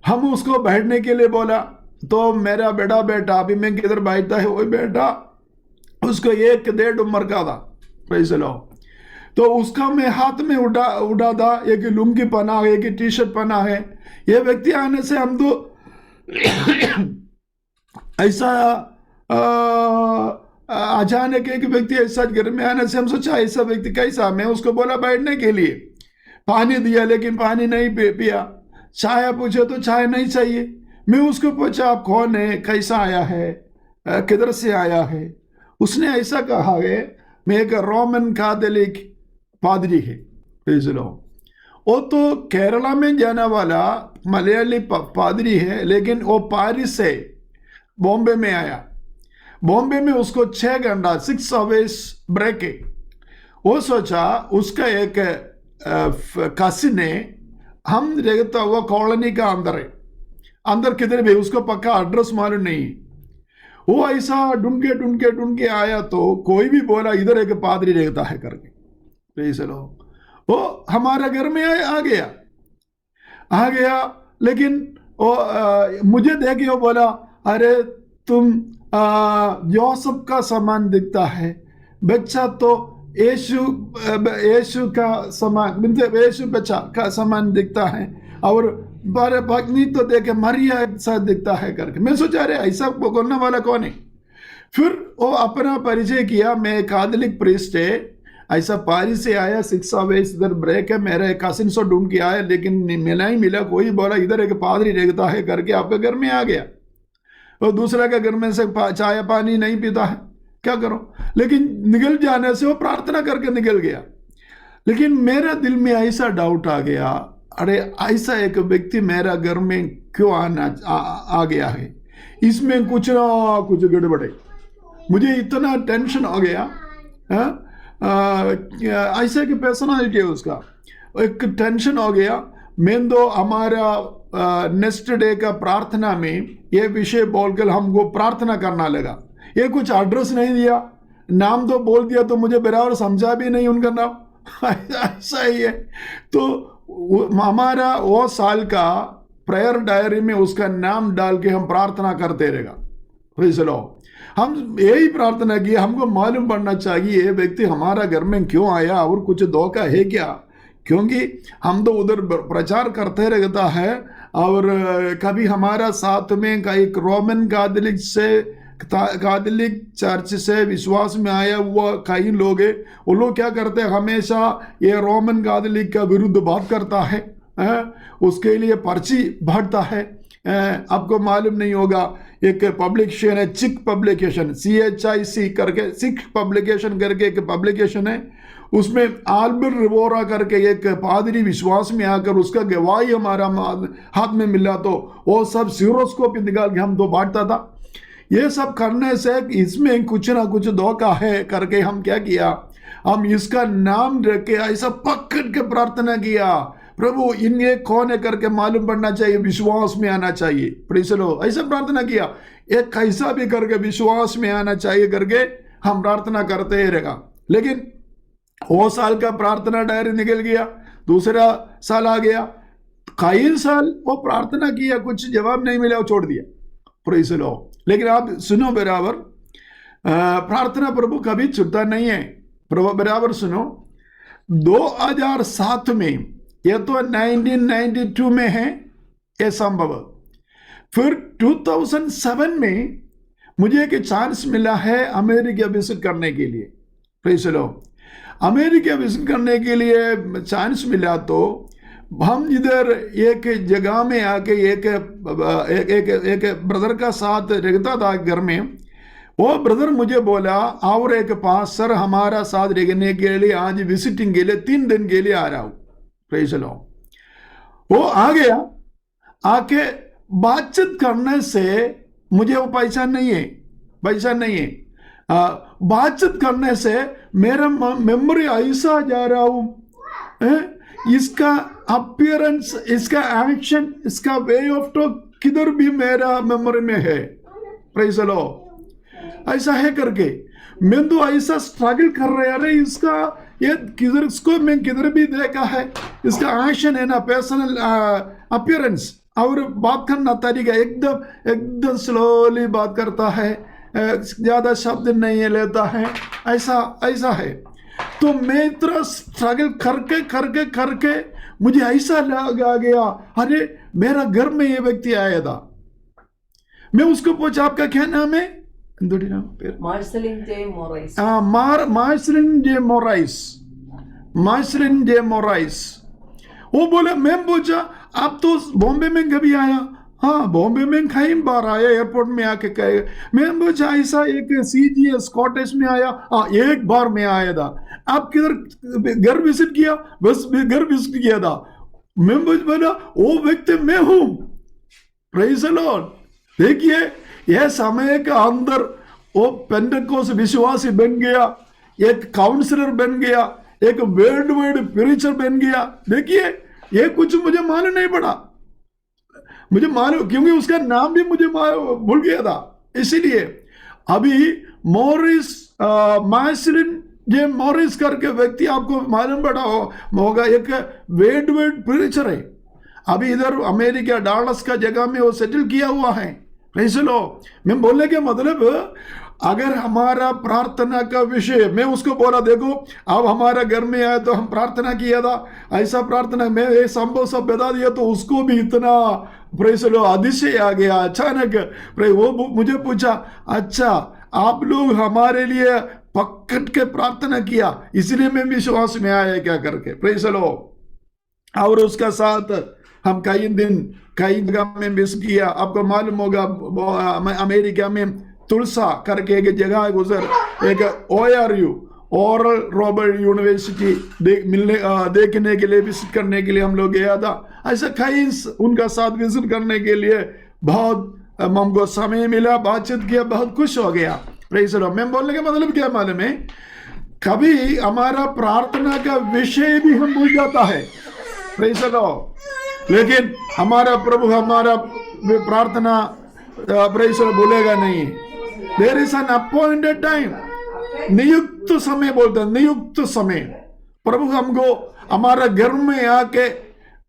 हम उसको बैठने के लिए बोला, तो मेरा बेटा अभी मैं किधर बैठता है, वही बेटा उसको 1-1.5 उम्र का था। Praise the Lord. तो उसका मैं हाथ में उठा था, एक लुंगी पहना है, एक टी शर्ट पहना है। ये व्यक्ति आने से हम तो ऐसा अचानक एक व्यक्ति ऐसा घर में आने से हम सोचा ऐसा व्यक्ति कैसा। मैं उसको बोला बैठने के लिए, पानी दिया लेकिन पानी नहीं पिया। चाय पूछे तो चाय नहीं चाहिए। मैं उसको पूछा आप कौन है, कैसा आया है, किधर से आया है। उसने ऐसा कहा है मैं एक रोमन कैथोलिक पादरी है। Praise the Lord. वो तो केरला में जाने वाला मलयाली पादरी है, लेकिन वो पारिस से बॉम्बे में आया। बॉम्बे में उसको 6 घंटा 6 आवर्स ब्रेक है। वो सोचा उसका एक कसिन है, हम रहता हुआ कॉलोनी का अंदर है, अंदर किधर भी उसको पक्का एड्रेस मालूम नहीं। वो ऐसा ढूंढ के आया तो कोई भी बोला इधर एक पादरी रहता है करके। Praise the Lord. वो हमारा घर में आ गया। लेकिन वो मुझे देख के वो बोला अरे तुम यूसुफ का समान दिखता है, बच्चा तो यीशु का समान, यीशु बच्चा का समान दिखता है, और बारे पत्नी तो देखे मरिया सा दिखता है करके। मैं सोचा अरे ऐसा बोलने वाला कौन है। फिर वो अपना परिचय किया, मैं कैथोलिक प्रीस्ट है, ऐसा पारिस से आया, 6 आवर्स इधर ब्रेक है, मेरे कजिन से ढूंढ के आया लेकिन मिला कोई। बोला इधर एक पादरी रहता है करके आपके घर में आ गया। और दूसरा के घर में से चाय पानी नहीं पीता है, क्या करो। लेकिन निकल जाने से वो प्रार्थना करके निकल गया। लेकिन मेरे दिल में ऐसा डाउट आ गया, अरे ऐसा एक व्यक्ति मेरा घर में क्यों आ गया है, इसमें कुछ ना कुछ गड़बड़ है। मुझे इतना टेंशन हो गया। ऐसे की पर्सनालिटी है उसका, एक टेंशन हो गया। मैं तो हमारा नेक्स्ट डे का प्रार्थना में ये विषय बोलकर हमको प्रार्थना करना लगा। ये कुछ एड्रेस नहीं दिया, नाम तो बोल दिया, तो मुझे बराबर समझा भी नहीं उनका नाम। ऐसा ही है। तो हमारा वो साल का प्रेयर डायरी में उसका नाम डाल के हम प्रार्थना करते रहेगा। Praise the lord. हम यही प्रार्थना की, हमको मालूम पड़ना चाहिए ये व्यक्ति हमारा घर में क्यों आया और कुछ धोखा है क्या, क्योंकि हम तो उधर प्रचार करते रहता है। और कभी हमारा साथ में एक रोमन कैथोलिक चर्च से विश्वास में आया हुआ कई लोग है, वो लोग क्या करते हैं हमेशा ये रोमन कैथोलिक का विरुद्ध बात करता है, उसके लिए पर्ची भरता है। आपको मालूम नहीं होगा, एक पब्लिकेशन है चिक पब्लिकेशन, CHIC करके सिख पब्लिकेशन करके एक पब्लिकेशन है। उसमें आल्बर्ट रिवोरा करके एक पादरी विश्वास में आकर उसका गवाही हमारा हाथ में मिला, तो वो सब सीरोस्कोप निकाल के हम तो बांटता था। ये सब करने से इसमें कुछ ना कुछ धोखा है करके हम क्या किया, हम इसका नाम रख के ऐसा पकड़ के प्रार्थना किया, प्रभु इनके कौन है करके मालूम पड़ना चाहिए, विश्वास में आना चाहिए। Praise the Lord. ऐसा प्रार्थना किया, एक कैसा भी करके विश्वास में आना चाहिए करके हम प्रार्थना करते ही रहेगा। लेकिन वो साल का प्रार्थना डायरी निकल गया, दूसरा साल आ गया, कई साल वो प्रार्थना किया, कुछ जवाब नहीं मिला, वो छोड़ दिया। Praise the Lord. लेकिन आप सुनो बराबर, प्रार्थना प्रभु कभी छूटता नहीं है। प्रभु बराबर सुनो, 2007 में, ये तो 1992 में है ये संभव। फिर 2007 में मुझे एक चांस मिला है अमेरिका विजिट करने के लिए। Praise the Lord. America visit करने के लिए चांस मिला तो हम इधर एक जगह में आके एक ब्रदर का साथ रहता था घर में। वो ब्रदर मुझे बोला और एक पास्टर हमारा साथ रहने के लिए आज विजिटिंग के लिए 3 दिन के लिए आ रहा हूँ। Praise the Lord. वो आ गया, आके बातचीत करने से मुझे वो पैसा नहीं है बातचीत करने से मेरा मेमोरी ऐसा जा रहा हूँ, इसका अपीयरेंस, इसका एक्शन, इसका वे ऑफ टॉक किधर भी मेरा मेमोरी में है। Praise the Lord. ऐसा है करके मैं तो ऐसा स्ट्रगल कर रहा है, इसका ये किधर, इसको मैं किधर भी देखा है, इसका एक्शन है ना, पर्सनल अपीयरेंस और बात करना तरीका एकदम स्लोली बात करता है, ज्यादा शब्द नहीं लेता है, ऐसा है। तो मैं इतना स्ट्रगल करके मुझे ऐसा लगा गया, अरे मेरा घर में ये व्यक्ति आया था। मैं उसको पूछा आपका क्या नाम है? मार्सेलिन जे मोराइस। मार्सेलिन जे मोराइस। वो बोले, मैं पूछा आप तो बॉम्बे में कभी आया? हाँ, बॉम्बे में कई बार आया, एयरपोर्ट में आके कहे। मैं पूछा ऐसा एक CGS कॉटेज में आया? हाँ, एक बार में आया था। आप किधर घर विजिट किया? बस घर विजिट किया था। मैं बोला वो व्यक्ति मैं हूं। Praise the Lord. देखिए यह समय के अंदर वो पेंटेकोस्ट विश्वासी बन गया, एक काउंसलर बन गया, एक वर्ल्ड वाइड प्रीचर बन गया। देखिए ये कुछ मुझे मालूम नहीं पड़ा, मुझे मालूम क्योंकि उसका नाम भी मुझे भूल गया था। इसीलिए अभी मार्सेलिन जे मोरिस करके व्यक्ति आपको मालूम पड़ा होगा, एक वर्ल्ड वाइड प्रीचर है। अभी इधर अमेरिका डालस का जगह में वो सेटल किया हुआ है। Praise the Lord. मैं बोलने के मतलब अगर हमारा प्रार्थना का विषय, मैं उसको बोला देखो अब हमारा घर में आया तो हम प्रार्थना किया था, ऐसा प्रार्थना मैं ये संभव सब बता दिया, तो उसको भी इतना प्रेज़ द लॉर्ड अधिशय आ गया अचानक। वो मुझे पूछा, अच्छा आप लोग हमारे लिए पकड़ के प्रार्थना किया इसलिए मैं विश्वास में आया क्या करके। Praise the Lord. और उसका साथ हम कई दिन कई जगह में मिस किया। आपको मालूम होगा अमेरिका में तुलसा करके एक जगह है उधर, एक ORU ओरल रॉबर्ट यूनिवर्सिटी देखने के लिए, विजिट करने के लिए हम लोग गया था। ऐसा कई उनका साथ विजिट करने के लिए बहुत हमको समय मिला, बातचीत किया, बहुत खुश हो गया। Praise the Lord. मैं बोलने का मतलब क्या मालूम है, कभी हमारा प्रार्थना का विषय भी हम भूल जाता है। Praise the Lord. लेकिन हमारा प्रभु हमारा प्रार्थना प्रेज़ द लॉर्ड भूलेगा नहीं। There is an appointed time, नियुक्त समय बोलते हैं, नियुक्त समय। प्रभु हमको हमारा घर में आके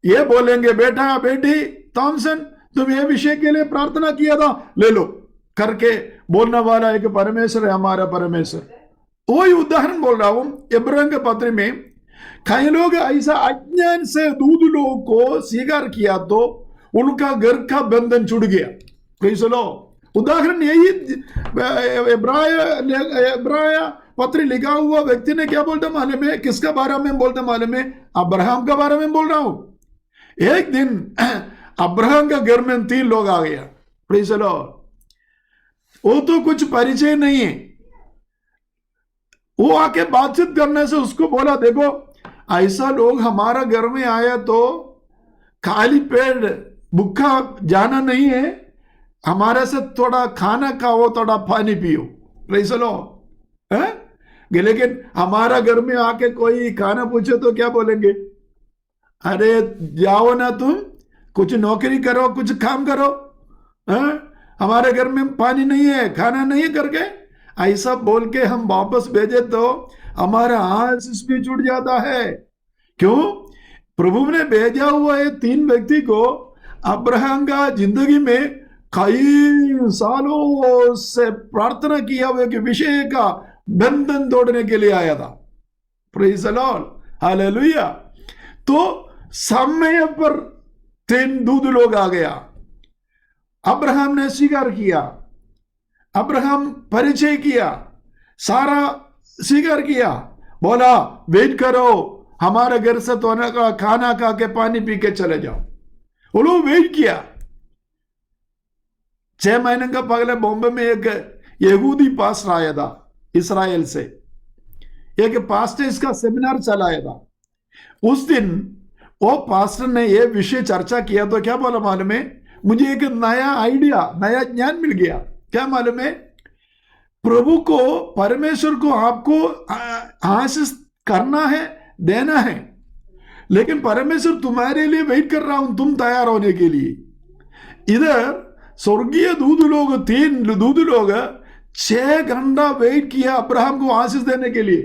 ये बोलेंगे, बेटा बेटी थॉमसन तुम ये विषय के लिए प्रार्थना किया था, ले लो करके बोलने वाला एक परमेश्वर है, हमारा परमेश्वर। वही उदाहरण बोल रहा हूं। इब्राहिम के पत्र में कई लोग ऐसा अज्ञान से दूध लोगों को स्वीकार किया तो उनका घर का बंधन छूट गया। Praise the Lord. उदाहरण यही इब्राय पत्र लिखा हुआ व्यक्ति ने क्या बोलता मालूम है, किसका बारे में बोलता मालूम है? अब्राहम का बारे में बोल रहा हूं। एक दिन अब्राहम का घर में 3 लोग आ गया। Praise the Lord. वो तो कुछ परिचय नहीं है, वो आके बातचीत करने से उसको बोला देखो ऐसा लोग हमारा घर में आया तो खाली पेट भूखा जाना नहीं है, हमारे से थोड़ा खाना खाओ, थोड़ा पानी पियो। Praise the Lord. लेकिन हमारा घर में आके कोई खाना पूछे तो क्या बोलेंगे? अरे जाओ ना तुम, कुछ नौकरी करो, कुछ काम करो, हमारे घर में पानी नहीं है, खाना नहीं है करके ऐसा बोल के हम वापस भेजे तो हमारा आशीष भी छूट जाता है। क्यों? प्रभु ने भेजा हुआ है 3 व्यक्ति को अब्राहम का जिंदगी में कई सालों से प्रार्थना किया हुआ कि विषय का बंधन तोड़ने के लिए आया था। Praise the Lord. हालेलुया। तो समय पर 3 दूध लोग आ गया। अब्राहम ने स्वीकार किया, अब्राहम परिचय किया, सारा स्वीकार किया, बोला वेट करो, हमारे घर से तो खाना खा के पानी पी के चले जाओ। वो लोग वेट किया। 6 महीने का पहले बॉम्बे में एक यहूदी पास्टर आया था इसराइल से, एक पास्टर का सेमिनार चलाया था। उस दिन वो पास्टर ने ये विषय चर्चा किया तो क्या बोला मालूम है, मुझे एक नया आइडिया, नया ज्ञान मिल गया। क्या मालूम है, प्रभु को, परमेश्वर को आपको आशीष करना है, देना है, लेकिन परमेश्वर तुम्हारे लिए वेट कर रहा हूं, तुम तैयार होने के लिए। इधर स्वर्गीय दूध लोग, 3 दूध लोग 6 घंटा वेट किया अब्राहम को आशीष देने के लिए,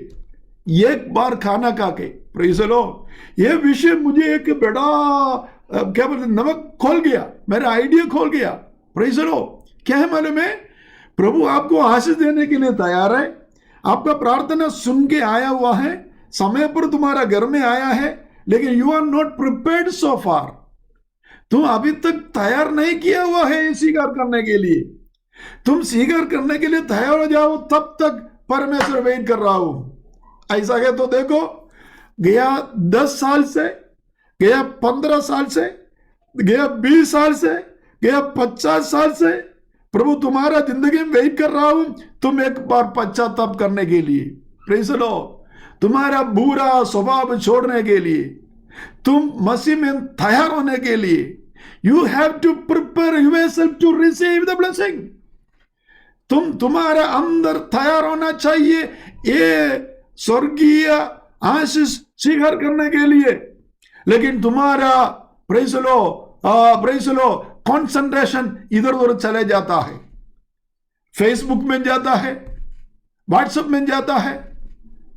एक बार खाना खा के। Praise the Lord. ये विषय मुझे एक बड़ा क्या बोलते नमक खोल गया, मेरा आइडिया खोल गया। Praise the Lord. क्या है मालूम है, प्रभु आपको आशीष देने के लिए तैयार है, आपका प्रार्थना सुन के आया हुआ है, समय पर तुम्हारा घर में आया है, लेकिन you are not prepared so far. तुम अभी तक तैयार नहीं किया हुआ है स्वीकार करने के लिए। तुम स्वीकार करने के लिए तैयार हो जाओ, तब तक परमेश्वर वेट कर रहा हूं। ऐसा है तो देखो, गया 10 साल से, गया 15 साल से, गया 20 साल से, गया 50 साल से, प्रभु तुम्हारा जिंदगी में वेट कर रहा हूं, तुम एक बार पश्चाताप करने के लिए। Praise the Lord. तुम्हारा बुरा स्वभाव छोड़ने के लिए, तुम मसीह में तैयार होने के लिए, you have to prepare yourself to receive the blessing. तुम्हारा अंदर तैयार होना चाहिए ये स्वर्गीय आशीष स्वीकार करने के लिए। लेकिन तुम्हारा प्रेज़ लो कंसंट्रेशन इधर उधर चले जाता है, फेसबुक में जाता है, व्हाट्सएप में जाता है,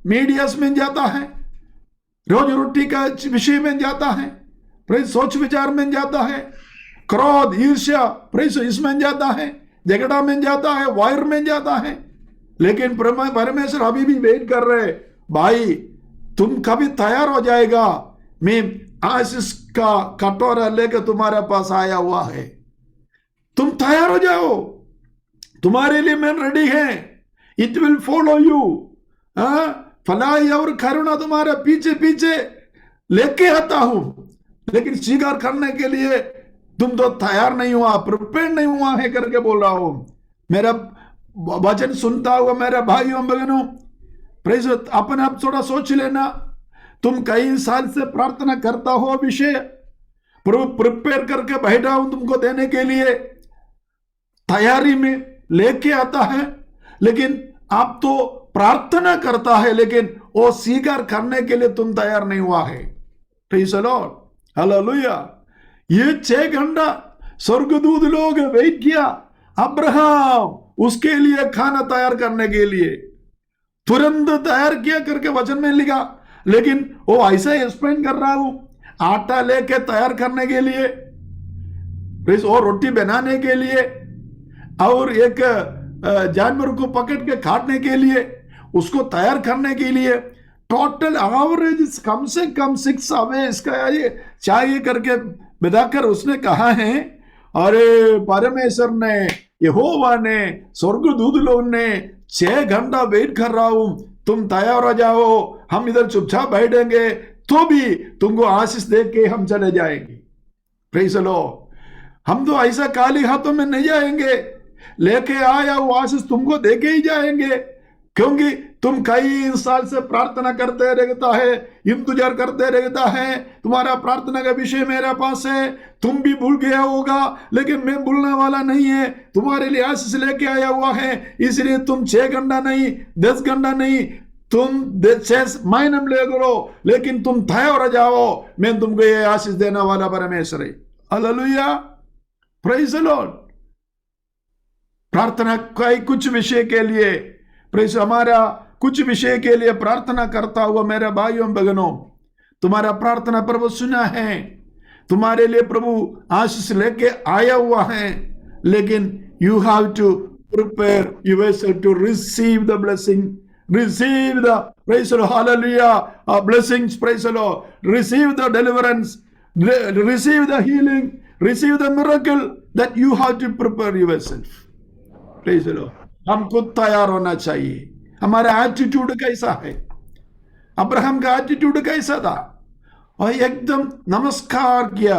मीडियास में जाता है, रोज रोटी का विषय में जाता है, प्रेज़ सोच विचार में जाता है, क्रोध ईर्ष्या प्रेज़ इसमें जाता है, झगड़ा में जाता है, वायर में जाता है। लेकिन परमेश्वर अभी भी वेट कर रहे, भाई तुम कभी तैयार हो जाएगा, मैं आशीष का कटोरा लेकर तुम्हारे पास आया हुआ है, तुम तैयार हो जाओ, तुम्हारे लिए मैं रेडी है, इट विल फॉलो यू। फलाई और करुणा तुम्हारे पीछे पीछे लेके आता हूं। लेकिन स्वीकार करने के लिए तुम तो तैयार नहीं हुआ, प्रिपेयर नहीं हुआ है करके बोल रहा हूं। मेरा वचन सुनता हुआ मेरे भाइयों बहनों, प्रेज़ अपने आप थोड़ा सोच लेना, तुम कई साल से प्रार्थना करता हो, विषय प्रभु प्रिपेयर करके बैठा हूं तुमको देने के लिए, तैयारी में लेके आता है, लेकिन आप तो प्रार्थना करता है, लेकिन वो स्वीकार करने के लिए तुम तैयार नहीं हुआ है। Praise the Lord, hallelujah. ये 6 घंटा स्वर्गदूत लोग वेट किया अब्राहम उसके लिए खाना तैयार करने के लिए, तुरंत तैयार किया करके वचन में लिखा। लेकिन वो ऐसा एक्सप्लेन कर रहा हूं, आटा लेके तैयार करने के लिए, और रोटी बनाने के लिए, और एक जानवर को पकड़ के काटने के लिए, उसको तैयार करने के लिए टोटल एवरेज कम से कम 6 आवर्स का ये चाहिए करके बताकर उसने कहा है, अरे परमेश्वर ने, यहोवा ने, स्वर्गदूत लोग ने 6 घंटा वेट कर रहा हूं, तुम तैयार हो जाओ, हम इधर चुपचाप बैठेंगे तो भी तुमको आशीष दे के हम चले जाएंगे। Praise the lord. हम तो ऐसा खाली हाथों में नहीं जाएंगे, लेके आया वो आशीष तुमको दे के ही जाएंगे, क्योंकि तुम कई साल से प्रार्थना करते रहता है, इंतजार करते रहता है, तुम्हारा प्रार्थना का विषय मेरे पास है, तुम भी भूल गया होगा, लेकिन मैं भूलने वाला नहीं है, तुम्हारे लिए आशीष लेके आया हुआ है। इसलिए तुम 6 घंटा नहीं, 10 घंटा नहीं, तुम 6 महीने ले करो, लेकिन तुम तैयार हो जाओ, मैं तुमको ये आशीष देने वाला परमेश्वर है। Hallelujah, praise the Lord. प्रार्थना कई कुछ विषय के लिए, प्रेज़ हमारा कुछ विषय के लिए प्रार्थना करता हुआ मेरे भाइयों बहनों, तुम्हारा प्रार्थना प्रभु सुना है, तुम्हारे लिए प्रभु आशीष लेके आया हुआ है, लेकिन you have to prepare yourself to receive the blessing receive the, praise the Lord, hallelujah, blessings, praise the Lord, receive the deliverance, receive the healing, receive the miracle that you have to prepare yourself. Praise the Lord. हमको तैयार होना चाहिए. हमारा attitude कैसा है? Abraham का attitude कैसा था? और एकदम नमस्कार किया,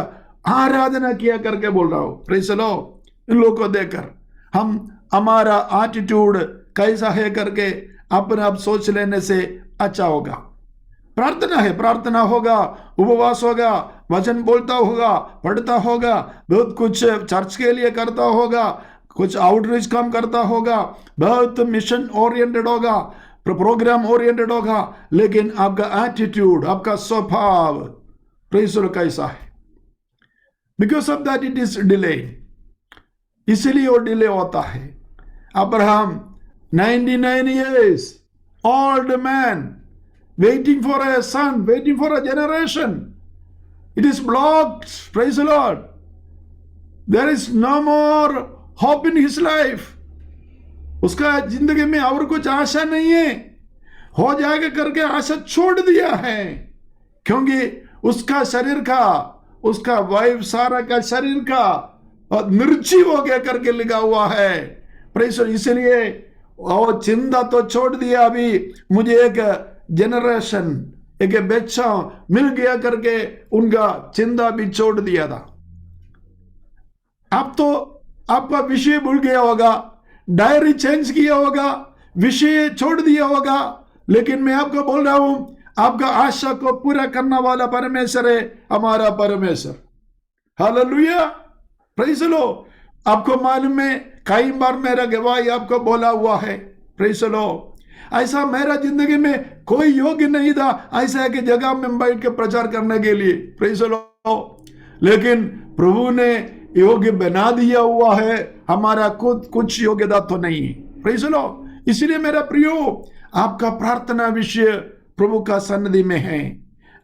आराधना किया करके बोल रहा हूं. Praise the Lord. इन लोगों को देखकर हम हमारा एटीट्यूड कैसा है करके अपने आप सोच लेने से अच्छा होगा. प्रार्थना है, प्रार्थना होगा, उपवास होगा, वचन बोलता होगा, पढ़ता होगा, बहुत कुछ चर्च के लिए करता होगा, कुछ आउटरीच काम करता होगा, बहुत मिशन ओरिएंटेड होगा, प्रोग्राम ओरिएंटेड होगा, लेकिन आपका एटीट्यूड, आपका स्वभाव प्रेज़ द लॉर्ड कैसा है? Because of that it is delay. इसलिए वो डिले होता है. Abraham 99 years old man waiting for a son, waiting for a generation. It is blocked. Praise the Lord. There is no more hope in his life. उसका जिंदगी में और कुछ आशा नहीं है. हो जाएगा करके आशा छोड़ दिया है, क्योंकि उसका शरीर का, उसका वाइफ सारा का शरीर का निर्जीव हो गया करके लिखा हुआ है. प्रेज़. इसलिए वो चिंता तो छोड़ दिया, अभी मुझे एक जनरेशन, एक बच्चा मिल गया करके उनका चिंता भी छोड़ दिया था. अब तो आपका विषय भूल गया होगा, डायरी चेंज किया होगा, विषय छोड़ दिया होगा, लेकिन मैं आपको बोल रहा हूं, आपका आशा को पूरा करने वाला परमेश्वर है हमारा परमेश्वर. हालेलुया. Praise the Lord. आपको मालूम है, कई बार मेरा गवाही आपको बोला हुआ है. Praise the Lord. ऐसा मेरा जिंदगी में कोई योग्य नहीं था ऐसा एक जगह में बैठ के प्रचार करने के लिए. Praise the Lord. लेकिन प्रभु ने योग्य बना दिया हुआ है. हमारा खुद कुछ योग्यता तो नहीं है. Praise the Lord. इसलिए मेरा प्रियो, आपका प्रार्थना विषय प्रभु का सन्निधि में है.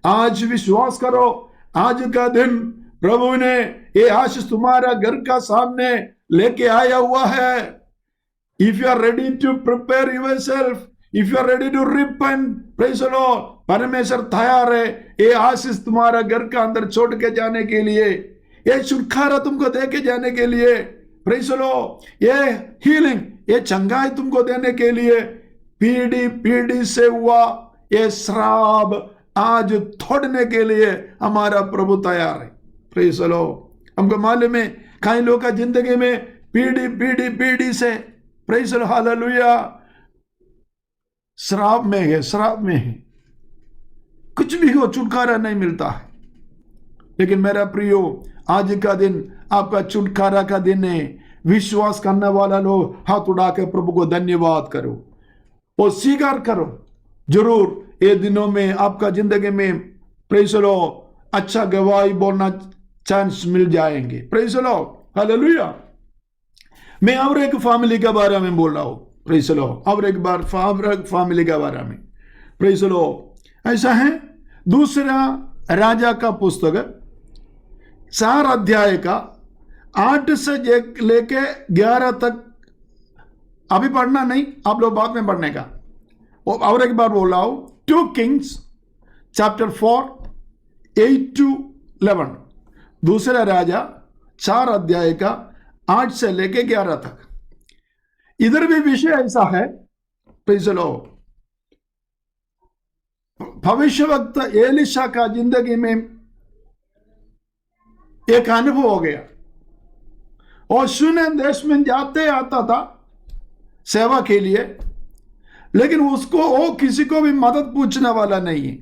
आज विश्वास करो, आज का दिन प्रभु ने ये आशीष तुम्हारा घर का सामने लेके आया हुआ है. If you are ready to prepare yourself, if you are ready to repent, praise the lord, परमेश्वर तैयार है ये आशीष तुम्हारा घर का अंदर छोड़ के जाने के लिए, ये छुटकारा तुमको दे के जाने के लिए. Praise the Lord. ये हीलिंग, ये चंगाई तुमको देने के लिए. पीढ़ी पीढ़ी से हुआ ये श्राप आज तोड़ने के लिए हमारा प्रभु तैयार है. Praise the Lord. हमको मालूम है कई लोगों का जिंदगी में पीढ़ी पीढ़ी पीढ़ी से, प्रेज़ द लॉर्ड, हालेलुया, श्राप में है, श्राप में है. कुछ भी हो, छुटकारा नहीं मिलता है. लेकिन मेरा प्रियो, आज का दिन आपका छुटकारा का दिन है. विश्वास करने वाला लोग हाथ उड़ा के प्रभु को धन्यवाद करो और स्वीकार करो. जरूर ये दिनों में आपका जिंदगी में, प्रेज़ द लॉर्ड, अच्छा गवाही बोलना चांस मिल जाएंगे. Praise the Lord, hallelujah. मैं और एक फैमिली के बारे में बोल रहा हूं. Praise the Lord. और एक बार फैमिली के बारे में, प्रेज़ द लॉर्ड. ऐसा है, दूसरा राजा का पुस्तक 4 अध्याय का 8 से लेके 11 तक अभी पढ़ना नहीं, आप लोग बाद में पढ़ने का. और एक बार बोल रहा हूं, 2 Kings chapter 4 8 to 11. दूसरा राजा 4 अध्याय का 8 से लेके 11 तक. इधर भी विषय ऐसा है. Praise the Lord. भविष्यवक्त एलिशा का जिंदगी में एक अनुभव हो गया. और सुनैम देश में जाते आता था सेवा के लिए, लेकिन उसको वो किसी को भी मदद पूछने वाला नहीं है.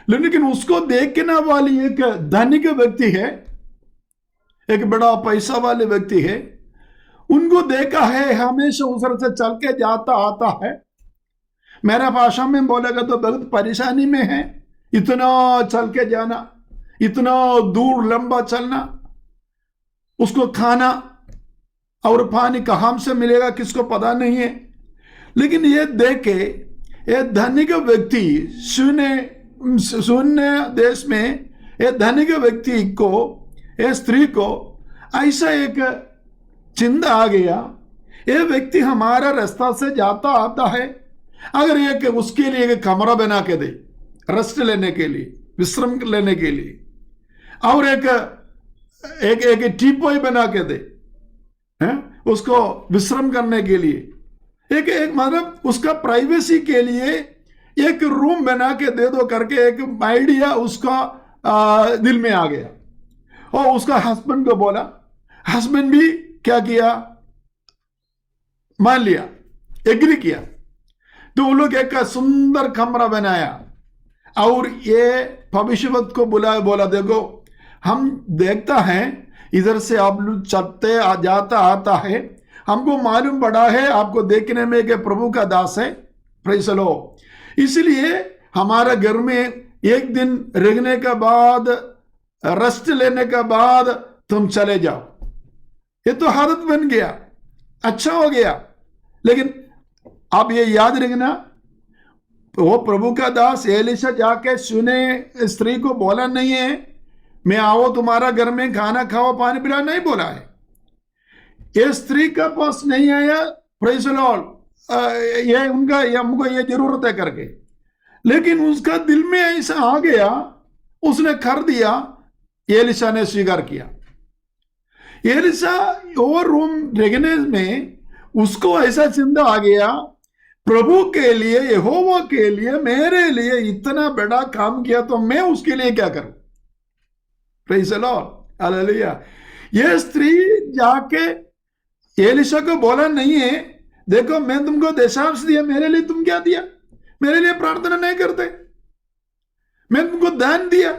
लेकिन उसको देखने वाली एक धनिक व्यक्ति है, एक बड़ा पैसा वाले व्यक्ति है. उनको देखा है, हमेशा उधर से चल के जाता आता है. मेरा भाषा में बोलेगा तो बहुत परेशानी में है. इतना चल के जाना, इतना दूर लंबा चलना, उसको खाना और पानी कहां से मिलेगा किसको पता नहीं है. लेकिन ये देखे ये धनिक व्यक्ति, शून्य देश में ये धनिक व्यक्ति को, ये स्त्री को ऐसा एक चिंता आ गया, ये व्यक्ति हमारा रास्ता से जाता आता है, अगर एक उसके लिए एक कमरा बना के दे, रेस्ट लेने के लिए, विश्राम लेने के लिए, और एक एक एक टीपॉय बना के दे, हैं, उसको विश्राम करने के लिए, एक एक मतलब उसका प्राइवेसी के लिए एक रूम बना के दे दो करके एक आइडिया उसका दिल में आ गया, और उसका हस्बैंड को बोला। हस्बैंड भी क्या किया, मान लिया, एग्री किया। तो वो लोग एक सुंदर कमरा बनाया, और ये भविष्यवक्ता को बुलाया, बोला देखो हम देखता है इधर से आप लोग चलते जाता आता है, हमको मालूम पड़ा है आपको देखने में कि प्रभु का दास है, प्रेज़ द लॉर्ड, इसलिए हमारा घर में एक दिन रहने के बाद, रेस्ट लेने के बाद तुम चले जाओ। ये तो आदत बन गया, अच्छा हो गया। लेकिन आप ये याद रखना, वो प्रभु का दास एलिशा जाके सुने स्त्री को बोला नहीं है मैं आओ तुम्हारा घर में खाना खाओ पानी पिला, नहीं बोला है। ये स्त्री का पास नहीं आया, प्रेज़ द लॉर्ड, ये उनका हमको ये जरूरत है करके, लेकिन उसका दिल में ऐसा आ गया, उसने कर दिया। एलिशा ने स्वीकार किया। एलिशा वो रूम रहने में उसको ऐसा चिंता आ गया, प्रभु के लिए, यहोवा के लिए, मेरे लिए इतना बड़ा काम किया तो मैं उसके लिए क्या करूं। Praise the Lord, hallelujah. ये स्त्री जाके एलिशा को बोला नहीं है देखो मैं तुमको दशांश दिया, मेरे लिए तुम क्या दिया, मेरे लिए प्रार्थना नहीं करते, मैं तुमको दान दिया,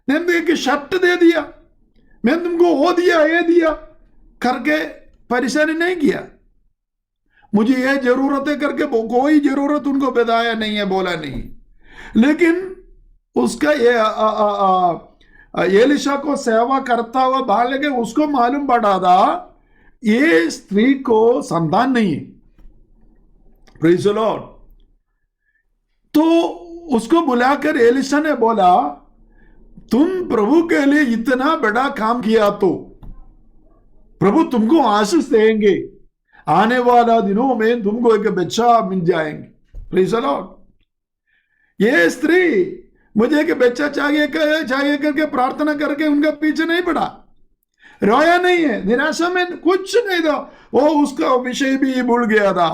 मैंने तुमको शर्ट दे दिया, मैंने तुमको वो दिया ये दिया करके परेशानी नहीं किया, मुझे ये जरूरत है करके कोई जरूरत उनको बताया नहीं है, बोला नहीं। लेकिन उसका ये एलिशा को सेवा करता हुआ बाहर लगे, उसको मालूम पड़ा था ये स्त्री को संतान नहीं है, प्रेज़ द लॉर्ड। तो उसको बुलाकर एलिशा ने बोला तुम प्रभु के लिए इतना बड़ा काम किया तो प्रभु तुमको आशीष देंगे, आने वाला दिनों में तुमको एक बच्चा मिल जाएंगे, प्रेज़ द लॉर्ड। ये स्त्री मुझे एक बच्चा चाहिए करके प्रार्थना करके उनका पीछे नहीं पड़ा, रोया नहीं है, निराशा में कुछ नहीं था, वो उसका विषय भी भूल गया था,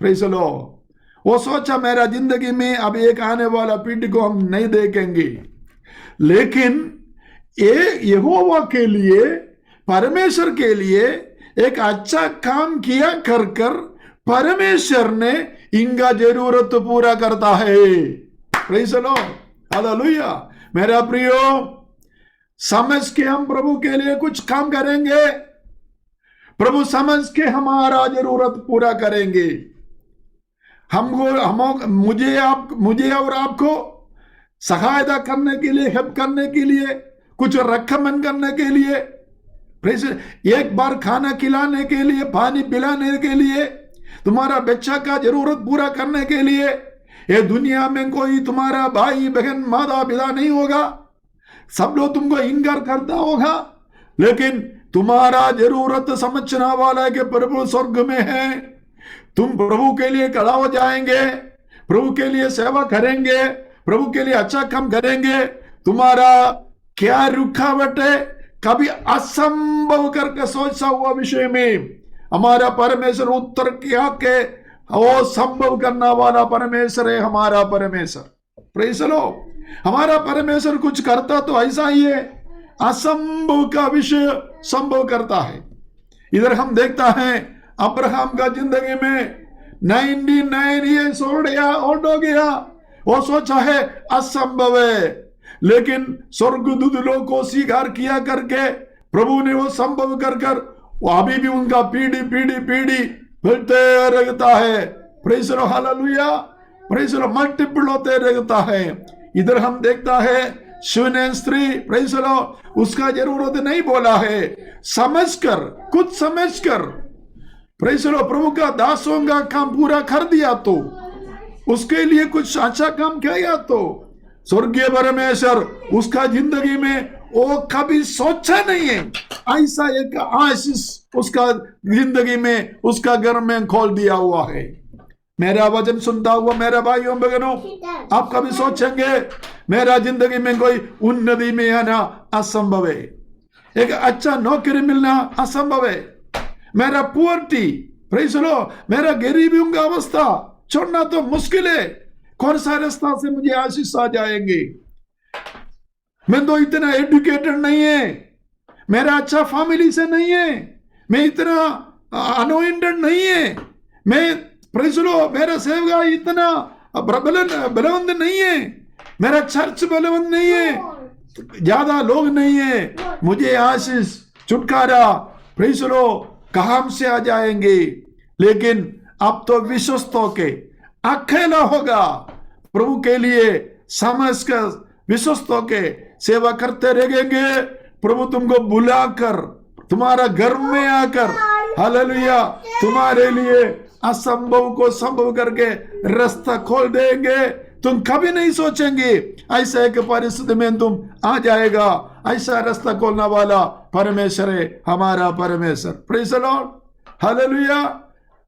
प्रेज़ द लॉर्ड। वो सोचा मेरा जिंदगी में अब एक आने वाला पीढ़ी को हम नहीं देखेंगे, लेकिन ये यहोवा के लिए, परमेश्वर के लिए एक अच्छा काम किया कर परमेश्वर ने इनका जरूरत पूरा करता है, प्रेज़ द लॉर्ड, हालेलुया। मेरा प्रियो, समझ के हम प्रभु के लिए कुछ काम करेंगे, प्रभु समझ के हमारा जरूरत पूरा करेंगे। मुझे और आपको सहायता करने के लिए, हेल्प करने के लिए, कुछ रकमेंड करने के लिए, एक बार खाना खिलाने के लिए, पानी पिलाने के लिए, तुम्हारा बच्चा का जरूरत पूरा करने के लिए, ये दुनिया में कोई तुम्हारा भाई बहन माता पिता नहीं होगा, सब लोग तुमको इनकार करता होगा, लेकिन तुम्हारा जरूरत समझने वाला है कि प्रभु स्वर्ग में है। तुम प्रभु के लिए खड़ा हो जाएंगे, प्रभु के लिए सेवा करेंगे, प्रभु के लिए अच्छा काम करेंगे, तुम्हारा क्या रुकावट है, कभी असंभव करके सोचा हुआ विषय में हमारा परमेश्वर उत्तर किया के वो संभव करने वाला परमेश्वर है हमारा परमेश्वर, प्रेज़ द लॉर्ड। हमारा परमेश्वर कुछ करता तो ऐसा ही है, असंभव का विषय संभव करता है। इधर हम देखता है अब्राहम का जिंदगी में 99 ईयर्स हो गया, वो सोचा है असंभव है, लेकिन स्वर्गदूत लोग को स्वीकार किया करके प्रभु ने वो संभव कर वो अभी भी उनका पीढ़ी बढ़ते रहता है, praise the Lord, hallelujah, praise the Lord, multiple होते रहता है। इधर हम देखता है सुने स्त्री, प्रेज़ द लॉर्ड, उसका जरूरत नहीं बोला है, समझकर, कुछ समझकर, प्रेज़ द लॉर्ड, प्रभु का दासों का काम पूरा कर दिया तो उसके लिए कुछ अच्छा काम किया तो स्वर्गीय परमेश्वर उसका जिंदगी में वो कभी सोचा नहीं है ऐसा एक आशीष उसका जिंदगी में, उसका घर में खोल दिया हुआ है। मेरा वचन सुनता हुआ मेरे भाइयों बहनों, आप कभी सोचेंगे मेरा जिंदगी में कोई उन्नति में आना असंभव है, एक अच्छा नौकरी मिलना असंभव है, मेरा पुअर्टी, प्रेज़ द लॉर्ड, मेरा गरीबियों का अवस्था छोड़ना तो मुश्किल है, कौन सा रास्ता से मुझे आशीष आ जाएंगे, मैं तो इतना एजुकेटेड नहीं है, मेरा अच्छा फैमिली से नहीं है, मैं इतना अनोइंटेड नहीं है, मैं प्रेज़ द लॉर्ड मेरा सेवका इतना बलवंत नहीं है, मेरा चर्च बलवंत नहीं है, ज्यादा लोग नहीं है, मुझे आशीष छुटकारा प्रेज़ द लॉर्ड कहां से आ जाएंगे। लेकिन अब तो विश्वस्त होके अकेला होगा, प्रभु के लिए समझ कर विश्वस्त होके सेवा करते रहेंगे। प्रभु तुमको बुलाकर तुम्हारा घर में आकर हालेलुया तुम्हारे लिए असंभव को संभव करके रास्ता खोल देंगे। तुम कभी नहीं सोचेंगे ऐसा एक परिस्थिति में तुम आ जाएगा, ऐसा रास्ता खोलने वाला परमेश्वर है हमारा परमेश्वर। Praise the Lord, hallelujah.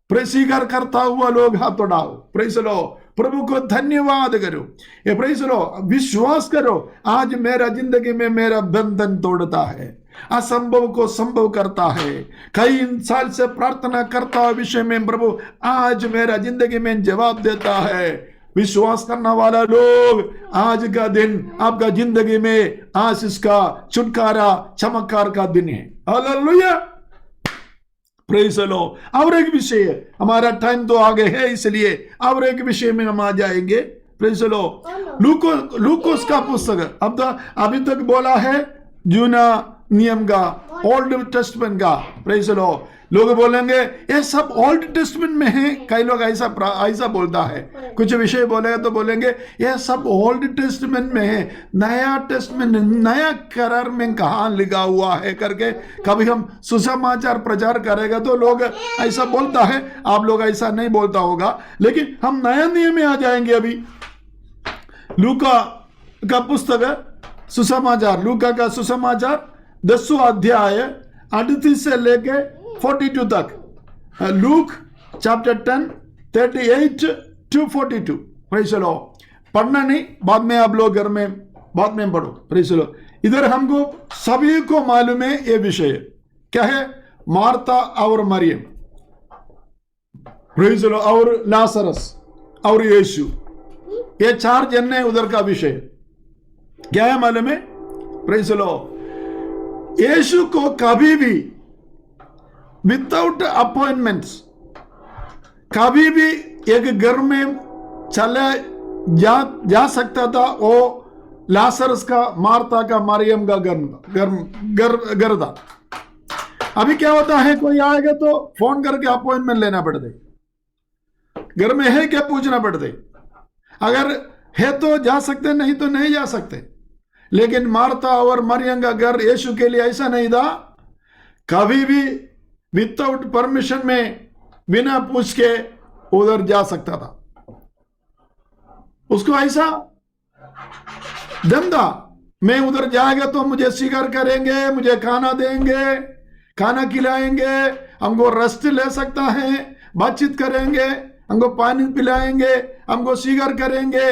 स्वीकार करता हुआ लोग हाथ उठाओ, प्रेज़ द लॉर्ड, प्रभु को धन्यवाद करो, ये प्रेज़ द लॉर्ड, विश्वास करो आज मेरा जिंदगी में मेरा बंधन तोड़ता है, असंभव को संभव करता है। कई साल से प्रार्थना करता हुआ विषय में प्रभु आज मेरा जिंदगी में जवाब देता है। विश्वास करने वाला लोग आज का दिन आपका जिंदगी में आशीष का छुटकारा चमत्कार का दिन है। Hallelujah, praise the Lord. और एक विषय है, हमारा टाइम तो आगे है इसलिए और एक विषय में हम आ जाएंगे। प्रेज़ द लॉर्ड, लूकोस का पुस्तक अब तो अभी तक बोला है जूना नियम का, ओल्ड टेस्टमेंट का। प्रेज़ द लॉर्ड, लोग बोलेंगे ये सब ओल्ड टेस्टमेंट में है, कई लोग ऐसा बोलता है, कुछ विषय बोलेगा तो बोलेंगे ये सब ओल्ड टेस्टमेंट में है, नया टेस्टमेंट नया करार में कहाँ लिखा हुआ है करके कभी हम सुसमाचार प्रचार करेगा तो लोग ऐसा बोलता है। आप लोग ऐसा नहीं बोलता होगा, लेकिन हम नया नियम में आ जाएंगे। अभी लूका का पुस्तक है सुसमाचार, लूका का सुसमाचार 10वां अध्याय 38 से लेके 42 तक, Luke chapter 10 38 to 42। Praise the Lord, पढ़ना नहीं, बाद में आप लोग घर में बाद में पढ़ो। प्रेज़ द लॉर्ड, इधर हमको सभी को मालूम है ये विषय क्या है, मार्था और मरियम, प्रेज़ द लॉर्ड, और लाजरस और यीशु, ये 4 जन है उधर का विषय क्या है मालूम है। प्रेज़ द लॉर्ड, यीशु को कभी भी विदाउट अपॉइंटमेंट्स कभी भी एक घर में चले जा सकता था। वो लाजरस का, मार्था का, मरियम का घर था। अभी क्या होता है, कोई आएगा तो फोन करके अपॉइंटमेंट लेना पड़ता है, घर में है क्या पूछना पड़ता है, अगर है तो जा सकते, नहीं तो नहीं जा सकते। लेकिन मार्था और मरियम का घर यीशु के लिए ऐसा नहीं था, कभी भी विदाउट परमिशन में बिना पूछ के उधर जा सकता था। उसको ऐसा दम था, मैं उधर जाएगा तो मुझे स्वीकार करेंगे, मुझे खाना देंगे, खाना खिलाएंगे, हमको रेस्ट ले सकता है, बातचीत करेंगे, हमको पानी पिलाएंगे, हमको स्वीकार करेंगे।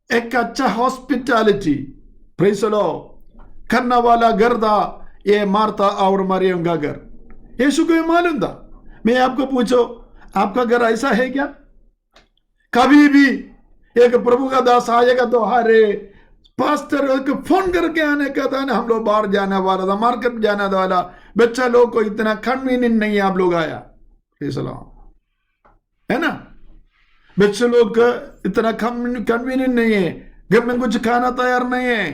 एक अच्छा हॉस्पिटैलिटी प्रेज़ द लॉर्ड करने वाला घर था ये मार्था और मरियम का घर। यीशु को ये मालूम था। मैं आपको पूछो, आपका घर ऐसा है क्या? कभी भी एक प्रभु का दास आएगा तो अरे पास्टर को फोन करके आने का था ना, हम लोग बाहर जाने वाला था, मार्केट जाने वाला, बच्चा लोग को इतना कन्वीनियंट नहीं है, आप लोग आया है ना, बच्चे लोग का इतना कन्वीनियंट नहीं है, घर में कुछ खाना तैयार नहीं है,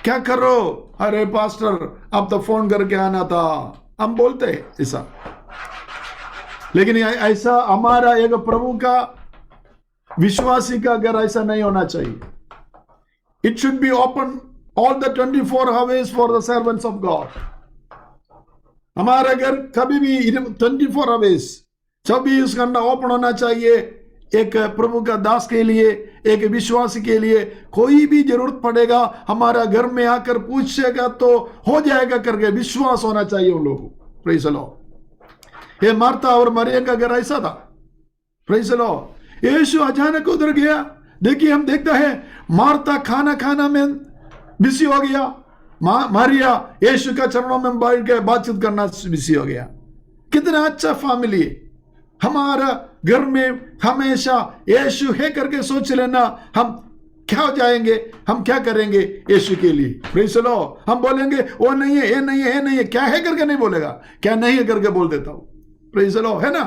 क्या करो, अरे पास्टर अब तो फोन करके आना था, हम बोलते हैं ऐसा। लेकिन ऐसा हमारा एक प्रभु का विश्वासी का घर ऐसा नहीं होना चाहिए। It should be open all the 24 hours for the servants of God. हमारा घर कभी भी 24 आवर्स 24 घंटा ओपन होना चाहिए एक प्रभु का दास के लिए, एक विश्वासी के लिए। कोई भी जरूरत पड़ेगा हमारा घर में आकर पूछेगा तो हो जाएगा करके विश्वास होना चाहिए उन लोगों को। Praise the Lord. ये मार्था और मरियम का घर ऐसा था, प्रेज द लॉर्ड। यीशु अचानक उधर गया। देखिए हम देखता है मार्था खाना में बिजी हो गया, मारिया यीशु का चरणों में बैठ के बातचीत करना बिजी हो गया। कितना अच्छा फैमिली है। हमारा घर में हमेशा यीशु है करके सोच लेना, हम क्या हो जाएंगे, हम क्या करेंगे यीशु के लिए। Praise the lord. हम बोलेंगे वो नहीं है, ये नहीं है, ये नहीं है, क्या है करके नहीं बोलेगा, क्या नहीं है करके बोल देता हूं। प्रेज़ द लॉर्ड, है ना।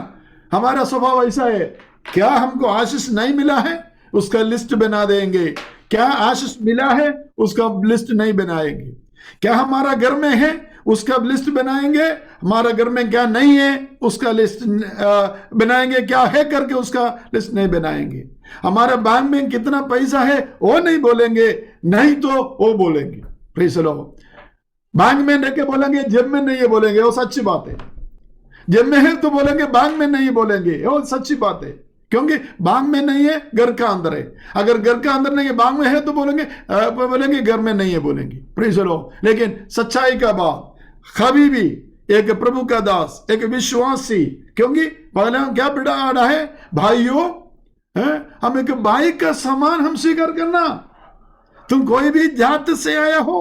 हमारा स्वभाव ऐसा है, क्या हमको आशीष नहीं मिला है उसका लिस्ट बना देंगे, क्या आशीष मिला है उसका लिस्ट नहीं बनाएंगे। क्या हमारा घर में है उसका लिस्ट बनाएंगे, हमारा घर में क्या नहीं है उसका लिस्ट बनाएंगे, क्या है करके उसका लिस्ट नहीं बनाएंगे। हमारा बैंक में कितना पैसा है वो नहीं बोलेंगे, नहीं तो वो बोलेंगे। Praise the Lord. बैंक में रख के बोलेंगे, जेब में नहीं है बोलेंगे, वो सच्ची बात है। जेब में है तो बोलेंगे, बैंक में नहीं बोलेंगे, वो सच्ची बात है। क्योंकि बैंक में नहीं है, घर का अंदर है। अगर घर का अंदर नहीं है, बैंक में है तो बोलेंगे घर में नहीं है बोलेंगे। Praise the Lord. लेकिन सच्चाई का बात, कभी भी एक प्रभु का दास, एक विश्वासी, क्योंकि पहले हम क्या पढ़ा है, भाइयों हम एक भाई का समान हम स्वीकार करना। तुम कोई भी जात से आया हो,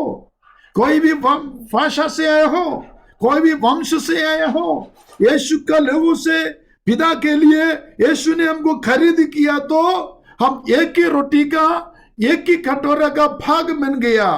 कोई भी भाषा से आया हो, कोई भी वंश से आया हो, यीशु का लहू से पिता के लिए यीशु ने हमको खरीद किया, तो हम एक ही रोटी का, एक ही कटोरा का भाग बन गया,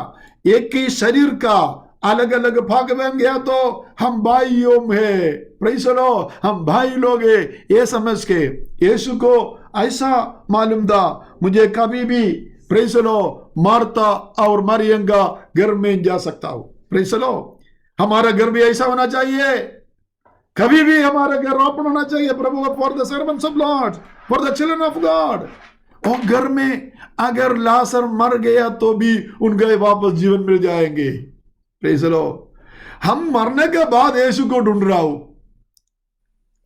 एक ही शरीर का अलग अलग भाग बन गया, तो हम भाइयों में। Praise the lord. हम भाई लोग हैं ये समझ के यीशु को ऐसा मालूम था, मुझे कभी भी प्रेज़ द लॉर्ड मार्था और मरियम का घर में जा सकता हूं। Praise the Lord. हमारा घर भी ऐसा होना चाहिए, कभी भी हमारा घर ओपन होना चाहिए प्रभु, for the servants of Lord, for the children of God. और घर में अगर लाजर मर गया तो भी उनके वापस जीवन मिल जाएंगे। Praise the lord. हम मरने के बाद यीशु को ढूंढ रहा हूं,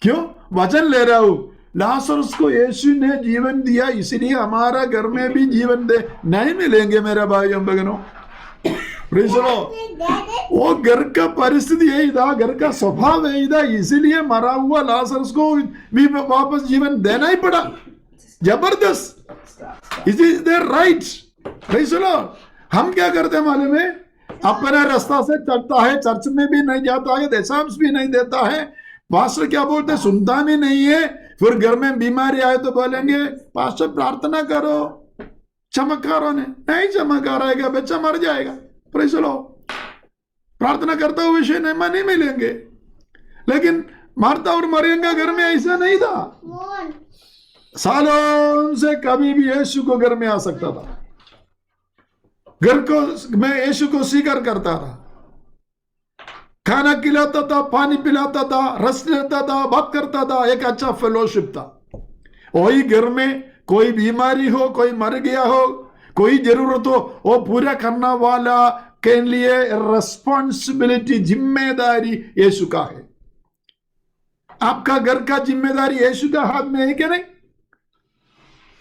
क्यों वचन ले रहा हूं, लाजरस को यीशु ने जीवन दिया, इसलिए हमारा घर में भी जीवन दे नहीं मिलेंगे मेरे भाइयों बहनों। Praise the Lord. वो घर का परिस्थिति यही था, घर का स्वभाव यही था, इसीलिए मरा हुआ लाजरस को भी वापस जीवन देना ही पड़ा। जबरदस्त। It is there right. Praise the lord. हम क्या करते हैं मालूम है, अपने रास्ता से चलता है, चर्च में भी नहीं जाता है, दशमांश भी नहीं देता है, पास्टर क्या बोलते हैं सुनता भी नहीं है, फिर घर में बीमारी आए तो बोलेंगे पास्टर प्रार्थना करो, चमत्कारों ने नहीं चमत्कार आएगा, बच्चा मर जाएगा। Praise the Lord. प्रार्थना करता हुए विषय नहीं मिलेंगे। लेकिन मार्था और मरियम का घर में ऐसा नहीं था। सालों से कभी भी यीशु को घर में आ सकता था, घर को मैं यीशु को स्वीकार करता था, खाना खिलाता था, पानी पिलाता था, रस लेता था, बात करता था, एक अच्छा फेलोशिप था। वही घर में कोई बीमारी हो, कोई मर गया हो, कोई जरूरत हो, वो पूरा करने वाला के लिए रिस्पॉन्सिबिलिटी, जिम्मेदारी यीशु का है। आपका घर का जिम्मेदारी यीशु का हाथ में है क्या नहीं?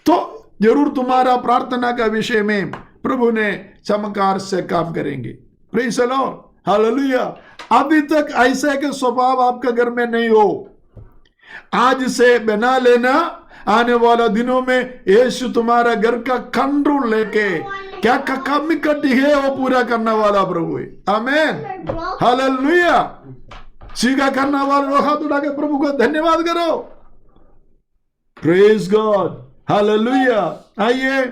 तो जरूर तुम्हारा प्रार्थना का विषय में प्रभु ने चमत्कार से काम करेंगे। Praise the Lord. हालेलुया। अभी तक ऐसा है कि स्वभाव आपका घर में नहीं हो, आज से बना लेना, आने वाला दिनों में यीशु तुम्हारा घर का कंट्रोल लेके क्या कमी कटी है वो पूरा करने वाला प्रभु है। आमीन। हालेलुया। स्वीकार करने वाले लोग हाथ उठा के प्रभु को धन्यवाद करो। Praise God. हालेलुया। आइए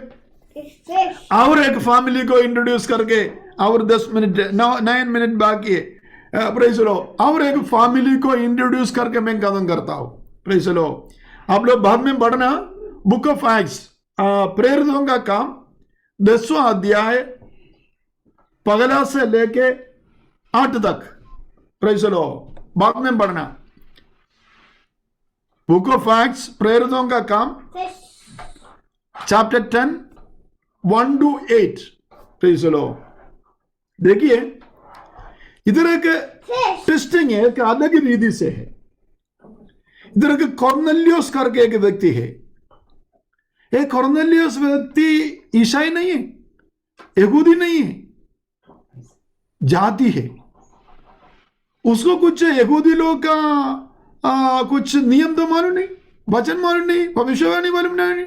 और एक फैमिली को इंट्रोड्यूस करके, और 10 मिनट 9 मिनट बाकी है। प्रेज लो। और एक फैमिली को इंट्रोड्यूस करके मैं कदम करता हूं। प्रेज लो। आप लोग बाद में पढ़ना बुक ऑफ एक्ट्स, प्रेरितों का काम 10वां अध्याय 1 से लेके 8 तक। प्रेज लो। बाद में पढ़ना बुक ऑफ एक्ट्स, प्रेरितों का काम, चैप्टर 10 1 to 8। प्रेज लो। देखिए इधर एक टेस्टिंग है, एक अलग रीति से है। इधर एक कॉर्नेलियस करके एक व्यक्ति है। एक कॉर्नेलियस व्यक्ति ईसाई नहीं है, यहूदी नहीं है, जाति है। उसको कुछ यहूदी लोग का कुछ नियम तो मालूम नहीं, वचन मालूम नहीं, भविष्यवाणी मालूम नहीं,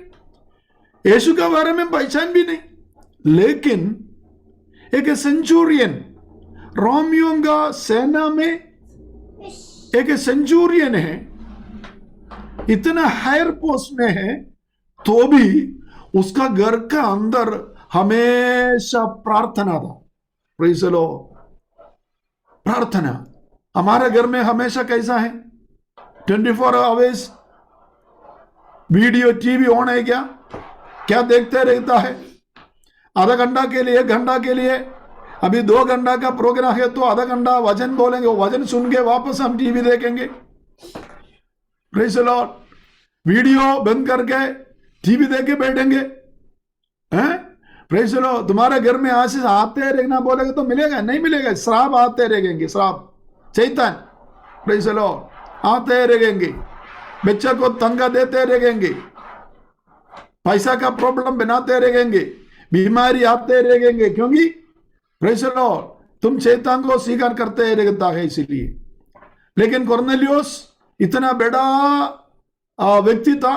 यीशु के बारे में पहचान भी नहीं। लेकिन एक सेंचुरियन, रोमियो का सेना में एक सेंचुरियन है, इतना हायर पोस्ट में है, तो भी उसका घर का अंदर हमेशा प्रार्थना था। Praise the Lord. प्रार्थना हमारे घर में हमेशा कैसा है? 24 आवर्स वीडियो टीवी ऑन है क्या? क्या देखते रहता है? आधा घंटा के लिए, 1 घंटा के लिए, अभी 2 घंटा का प्रोग्राम है तो आधा घंटा वचन बोलेंगे, वो वचन सुन के वापस हम टीवी देखेंगे। Praise the Lord. वीडियो बंद करके टीवी देख के बैठेंगे, हैं? Praise the Lord. तुम्हारे घर में आशीष आते रहना बोलेगा तो मिलेगा? नहीं मिलेगा। श्राप आते रहेंगे, श्राप, शैतान, प्रेज़ द लॉर्ड, आते रहेंगे, बच्चे को तंगा देते रहेंगे, पैसा का प्रॉब्लम बनाते रहेंगे, बीमारी आते रहेंगे, क्योंकि प्रेज़ द लॉर्ड तुम शैतान को स्वीकार करते रहता है इसलिए। लेकिन कुरनेलियुस इतना बड़ा व्यक्ति था,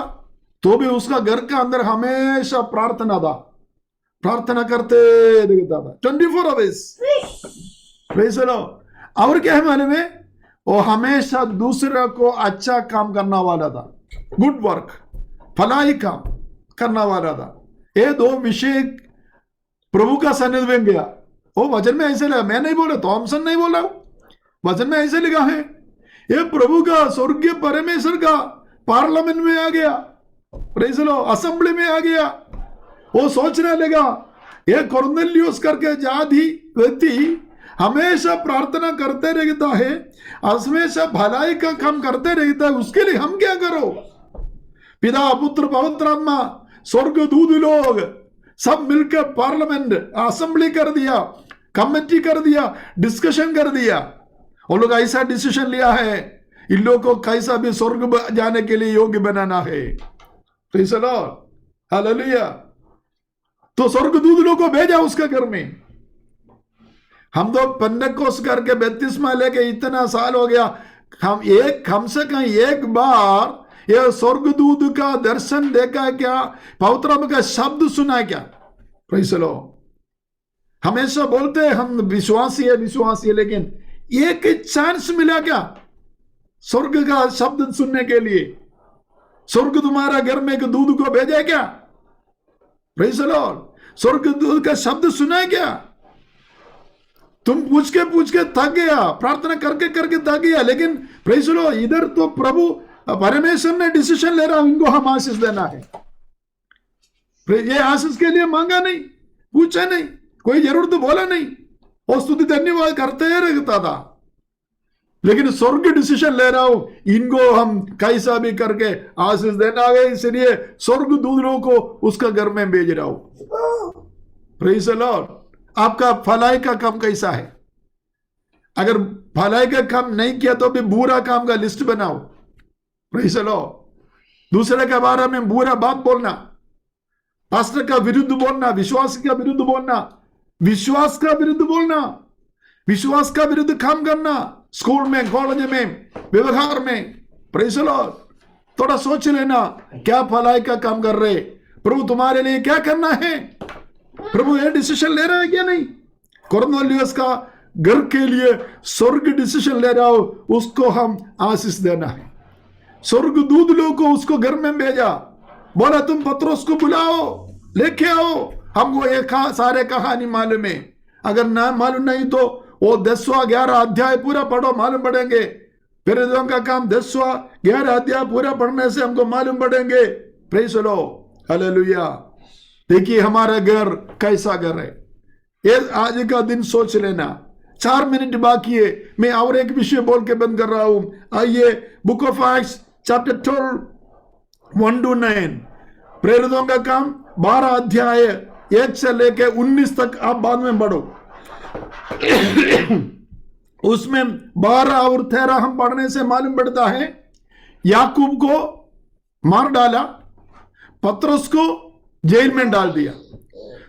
तो भी उसका घर का अंदर हमेशा प्रार्थना था, प्रार्थना करते रहता था 24 आवर्स। Praise the Lord. और क्या है मालूम है? वो हमेशा दूसरे को अच्छा काम करना वाला था, गुड वर्क, भलाई काम करना वाला था। ये 2 विषय प्रभु का सन्निधि में गया। वो वचन में ऐसे लगा, मैं नहीं बोला, थॉमसन नहीं बोला, वचन में ऐसे लिखा है। ये प्रभु का, स्वर्गीय परमेश्वर का पार्लियामेंट में आ गया, प्रेज़ द लॉर्ड, असेंबली में आ गया। वो सोचने लगा, ये कुरनेलियुस करके जाति व्यक्ति हमेशा प्रार्थना करते रहता है, हमेशा भलाई का काम करते रहता है, उसके लिए हम क्या करो? पिता, पुत्र, पवित्र आत्मा, स्वर्ग दूत लोग सब मिलकर पार्लियामेंट, असेंबली कर दिया, कमेटी कर दिया, डिस्कशन कर दिया। वो लोग ऐसा डिसीजन लिया है, इन लोगों को कैसा भी स्वर्ग जाने के लिए योग्य बनाना है। Praise the Lord, hallelujah. तो स्वर्गदूत लोगों को भेजा उसके घर में। हम तो पेंटेकोस्ट करके बपतिस्मा लेके इतना साल हो गया, हम से कम एक बार ये स्वर्गदूत का दर्शन देखा है क्या? पवित्र आत्मा का शब्द सुना है क्या? Praise the Lord. हमेशा बोलते हैं हम विश्वासी है, लेकिन एक चांस मिला क्या स्वर्ग का शब्द सुनने के लिए? स्वर्ग तुम्हारा घर में एक दूध को भेजा क्या? Praise the Lord. स्वर्गदूत का शब्द सुना है क्या? तुम पूछ के थक गया, प्रार्थना करके थक गया, लेकिन प्रेज़ द लॉर्ड इधर तो प्रभु परमेश्वर ने डिसीजन ले रहा, इनको हम आशीष देना है। ये आशीष के लिए मांगा नहीं, पूछा नहीं, कोई जरूरत बोला नहीं, और स्तुति धन्यवाद करते ही रहता था। लेकिन स्वर्ग डिसीजन ले रहा हूं, इनको हम कैसा भी करके आशीष देना है, इसलिए स्वर्ग दूतों को उसका घर में भेज रहा हूं। Praise the Lord. आपका भलाई का काम कैसा है? अगर भलाई का काम नहीं किया तो भी बुरा काम का लिस्ट बनाओ। Praise the Lord. दूसरे के बारे में बुरा बात बोलना, पास्टर का विरुद्ध बोलना, विश्वास का विरुद्ध बोलना, विश्वास का विरुद्ध बोलना, विश्वास का विरुद्ध काम करना, स्कूल में, कॉलेज में, व्यवहार में। Praise the Lord. थोड़ा सोच लेना, क्या भलाई का काम कर रहे? प्रभु तुम्हारे लिए क्या करना है? प्रभु ये डिसीजन ले रहा है क्या? नहीं। कुरनेलियुस का घर के लिए स्वर्ग डिसीजन ले रहा हो, उसको हम आशीष देना है। स्वर्गदूत लोग को उसको घर में भेजा, बोला तुम पत्रोस को बुलाओ, लेके आओ, हमको ये सारे कहानी मालूम है। अगर ना मालूम नहीं तो वो 10वां 11 अध्याय पूरा पढ़ो, मालूम पड़ेंगे। फिर का काम 10वां 11 अध्याय पूरा पढ़ने से हमको मालूम पड़ेंगे। Praise the Lord, hallelujah. देखिए हमारा घर कैसा घर है, ये आज का दिन सोच लेना। 4 मिनट बाकी है, मैं और एक विषय बोल के बंद कर रहा हूं। आइए बुक ऑफ एक्ट्स चैप्टर 12 1-9, प्रेरितों का काम 12 अध्याय 1 से लेके 19 तक आप बाद में पढ़ो। उसमें 12 और 13 हम पढ़ने से मालूम पड़ता है याकूब को मार डाला, पतरस को जेल में डाल दिया,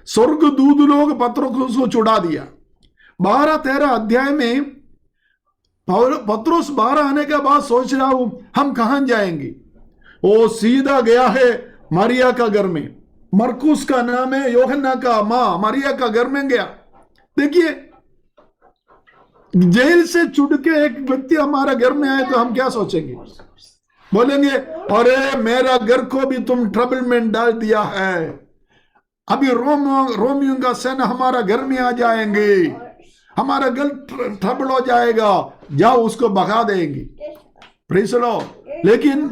स्वर्गदूत लोग पतरस को छुड़ा दिया। 12-13 अध्याय में पतरस 12 आने के बाद सोच रहा हूं हम कहां जाएंगे। वो सीधा गया है मारिया का घर में। मरकुस का नाम है, योहन्ना का माँ मारिया का घर में गया। देखिए, जेल से छूट के एक व्यक्ति हमारा घर में आए तो हम क्या सोचेंगे? बोलेंगे अरे मेरा घर को भी तुम ट्रबल में डाल दिया है, अभी रोमियो का सेना हमारा घर में आ जाएंगे, हमारा घर ट्रबल हो जाएगा, जाओ उसको भगा देंगे। Praise the Lord. लेकिन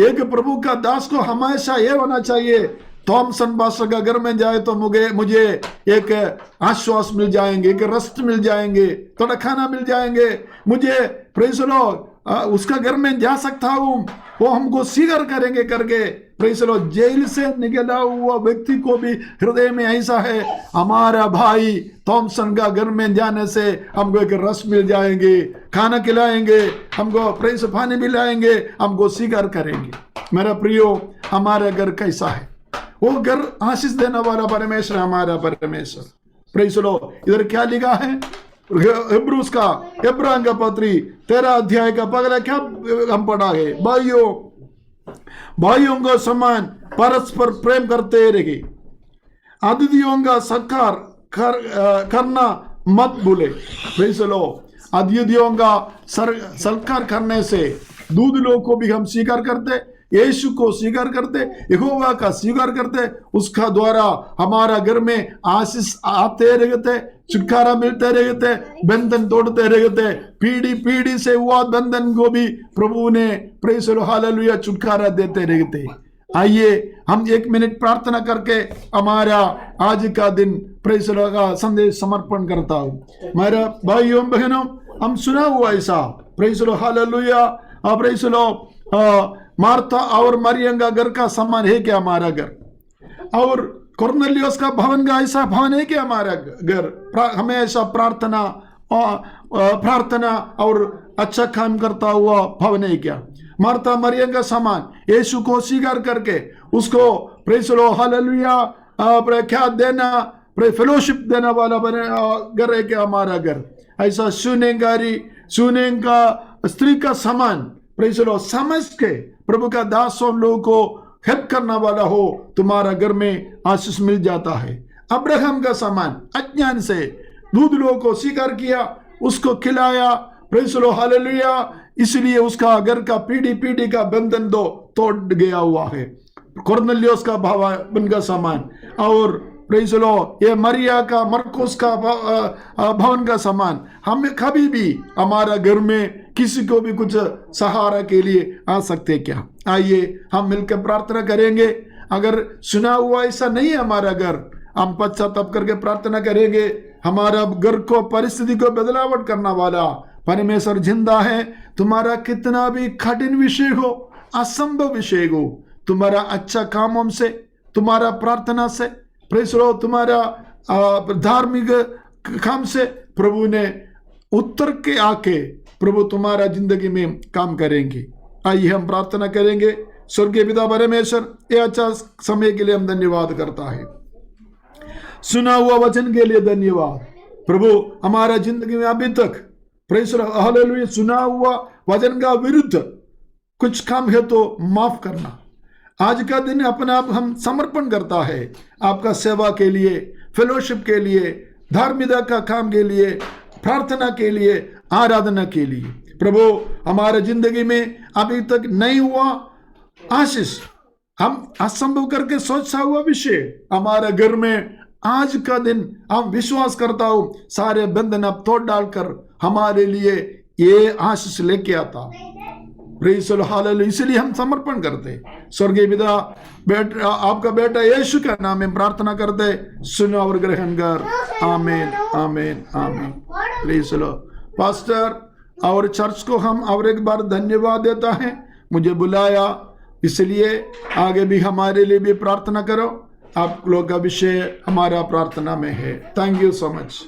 एक प्रभु का दास को हमेशा ये होना चाहिए, थॉमसन पास्टर का घर में जाए तो मुझे एक आश्वास मिल जाएंगे, एक रस्ट मिल जाएंगे, थोड़ा खाना मिल जाएंगे, मुझे प्रेज़ द लॉर्ड उसका घर में जा सकता हूं, वो हमको स्वीकार करेंगे करके। Praise the Lord. जेल से निकला हुआ व्यक्ति को भी हृदय में ऐसा है, हमारा भाई थॉमसन का घर में जाने से हमको एक रस मिल जाएंगे, खाना खिलाएंगे, हमको प्रेज़ पानी मिलाएंगे, हमको स्वीकार करेंगे। मेरा प्रियो, हमारा घर कैसा है? वो घर आशीष देने वाला परमेश्वर, हमारा परमेश्वर। Praise the Lord. इधर क्या लिखा है? इब्रानियों का पत्री 13 अध्याय का पहला क्या हम पढ़ा है? भाइयों का समान परस्पर प्रेम करते रहे, अतिथियों का सत्कार करना मत भूले। Praise the Lord. अतिथियों का सत्कार करने से दूध लोग को भी हम स्वीकार करते, यीशु को स्वीकार करते, यहोवा का स्वीकार करते, उसका द्वारा हमारा घर में आशीष आते रहते, छुटकारा मिलते रहते, बंधन तोड़ते रहते, पीढ़ी पीढ़ी से हुआ बंधन को भी प्रभु ने प्रेज़ द लॉर्ड हालेलुया छुटकारा देते रहते। आइए हम 1 मिनट प्रार्थना करके हमारा आज का दिन प्रेज़ द लॉर्ड का संदेश समर्पण करता हूँ। मेरा भाइयों बहनों, हम सुना हुआ ऐसा praise the Lord hallelujah, praise the Lord, Martha और मरियम का घर का समान है क्या हमारा घर? और कुरनेलियुस का भवन का ऐसा भवन है क्या हमारा घर? हमेशा प्रार्थना और अच्छा काम करता हुआ भवन है क्या? मार्था मरियम का समान यीशु को स्वीकार करके उसको प्रेज़ द लॉर्ड हालेलुया क्या देना, फेलोशिप देने वाला घर है क्या हमारा घर? ऐसा सुने का स्त्री का समान प्रेज़ द लॉर्ड समझ के प्रभु का दासों लोगों को हेल्प करने वाला हो, तुम्हारा घर में आशीष मिल जाता है। अब्राहम का समान अज्ञान से दूध लोगों को स्वीकार किया, उसको खिलाया, प्रेज़ द लॉर्ड हालेलुया, इसलिए उसका घर का पीढ़ी पीढ़ी का बंधन तोड़ गया हुआ है। कुरनेलियुस का भवन का समान और प्रेज़ द लॉर्ड ये मरिया का मरकुस का भवन का समान हमें कभी भी हमारा घर में किसी को भी कुछ सहारा के लिए आ सकते क्या? आइए हम मिलकर प्रार्थना करेंगे। अगर सुना हुआ ऐसा नहीं है हमारा घर, हम पश्चाताप करके प्रार्थना करेंगे। हमारा घर को परिस्थिति को बदलावट करने वाला परमेश्वर जिंदा है। तुम्हारा कितना भी कठिन विषय हो, असंभव विषय हो, तुम्हारा अच्छा कामों से, तुम्हारा प्रार्थना से, प्रेज़ द लॉर्ड तुम्हारा धार्मिक काम से प्रभु ने उत्तर के आके प्रभु तुम्हारा जिंदगी में काम करेंगे। आइए हम प्रार्थना करेंगे। स्वर्गीय पिता परमेश्वर, ये अच्छा समय के लिए हम धन्यवाद करता है, सुना हुआ वचन के लिए धन्यवाद प्रभु। हमारा जिंदगी में अभी तक प्रेज़ द लॉर्ड हालेलुया सुना हुआ वचन का विरुद्ध कुछ काम है तो माफ करना। आज का दिन अपना आप हम समर्पण करता है आपका सेवा के लिए, फेलोशिप के लिए, धार्मिकता का काम के लिए, प्रार्थना के लिए, आराधना के लिए। प्रभु हमारे जिंदगी में अभी तक नहीं हुआ आशीष, हम असंभव करके सोचा हुआ विषय हमारे घर में आज का दिन हम विश्वास करता हूं सारे बंधन अब तोड़ डालकर हमारे लिए ये आशीष लेके आता। प्रेज़ द लॉर्ड हालेलुया, इसलिए हम समर्पण करते। स्वर्गीय पिता, बेटा आपका बेटा यीशु का नाम में प्रार्थना करते, सुनो और ग्रहण कर। आमीन आमीन आमीन। Praise the Lord. पास्टर और चर्च को हम और एक बार धन्यवाद देता है, मुझे बुलाया इसलिए। आगे भी हमारे लिए भी प्रार्थना करो, आप लोग का विषय हमारा प्रार्थना में है। Thank you so much.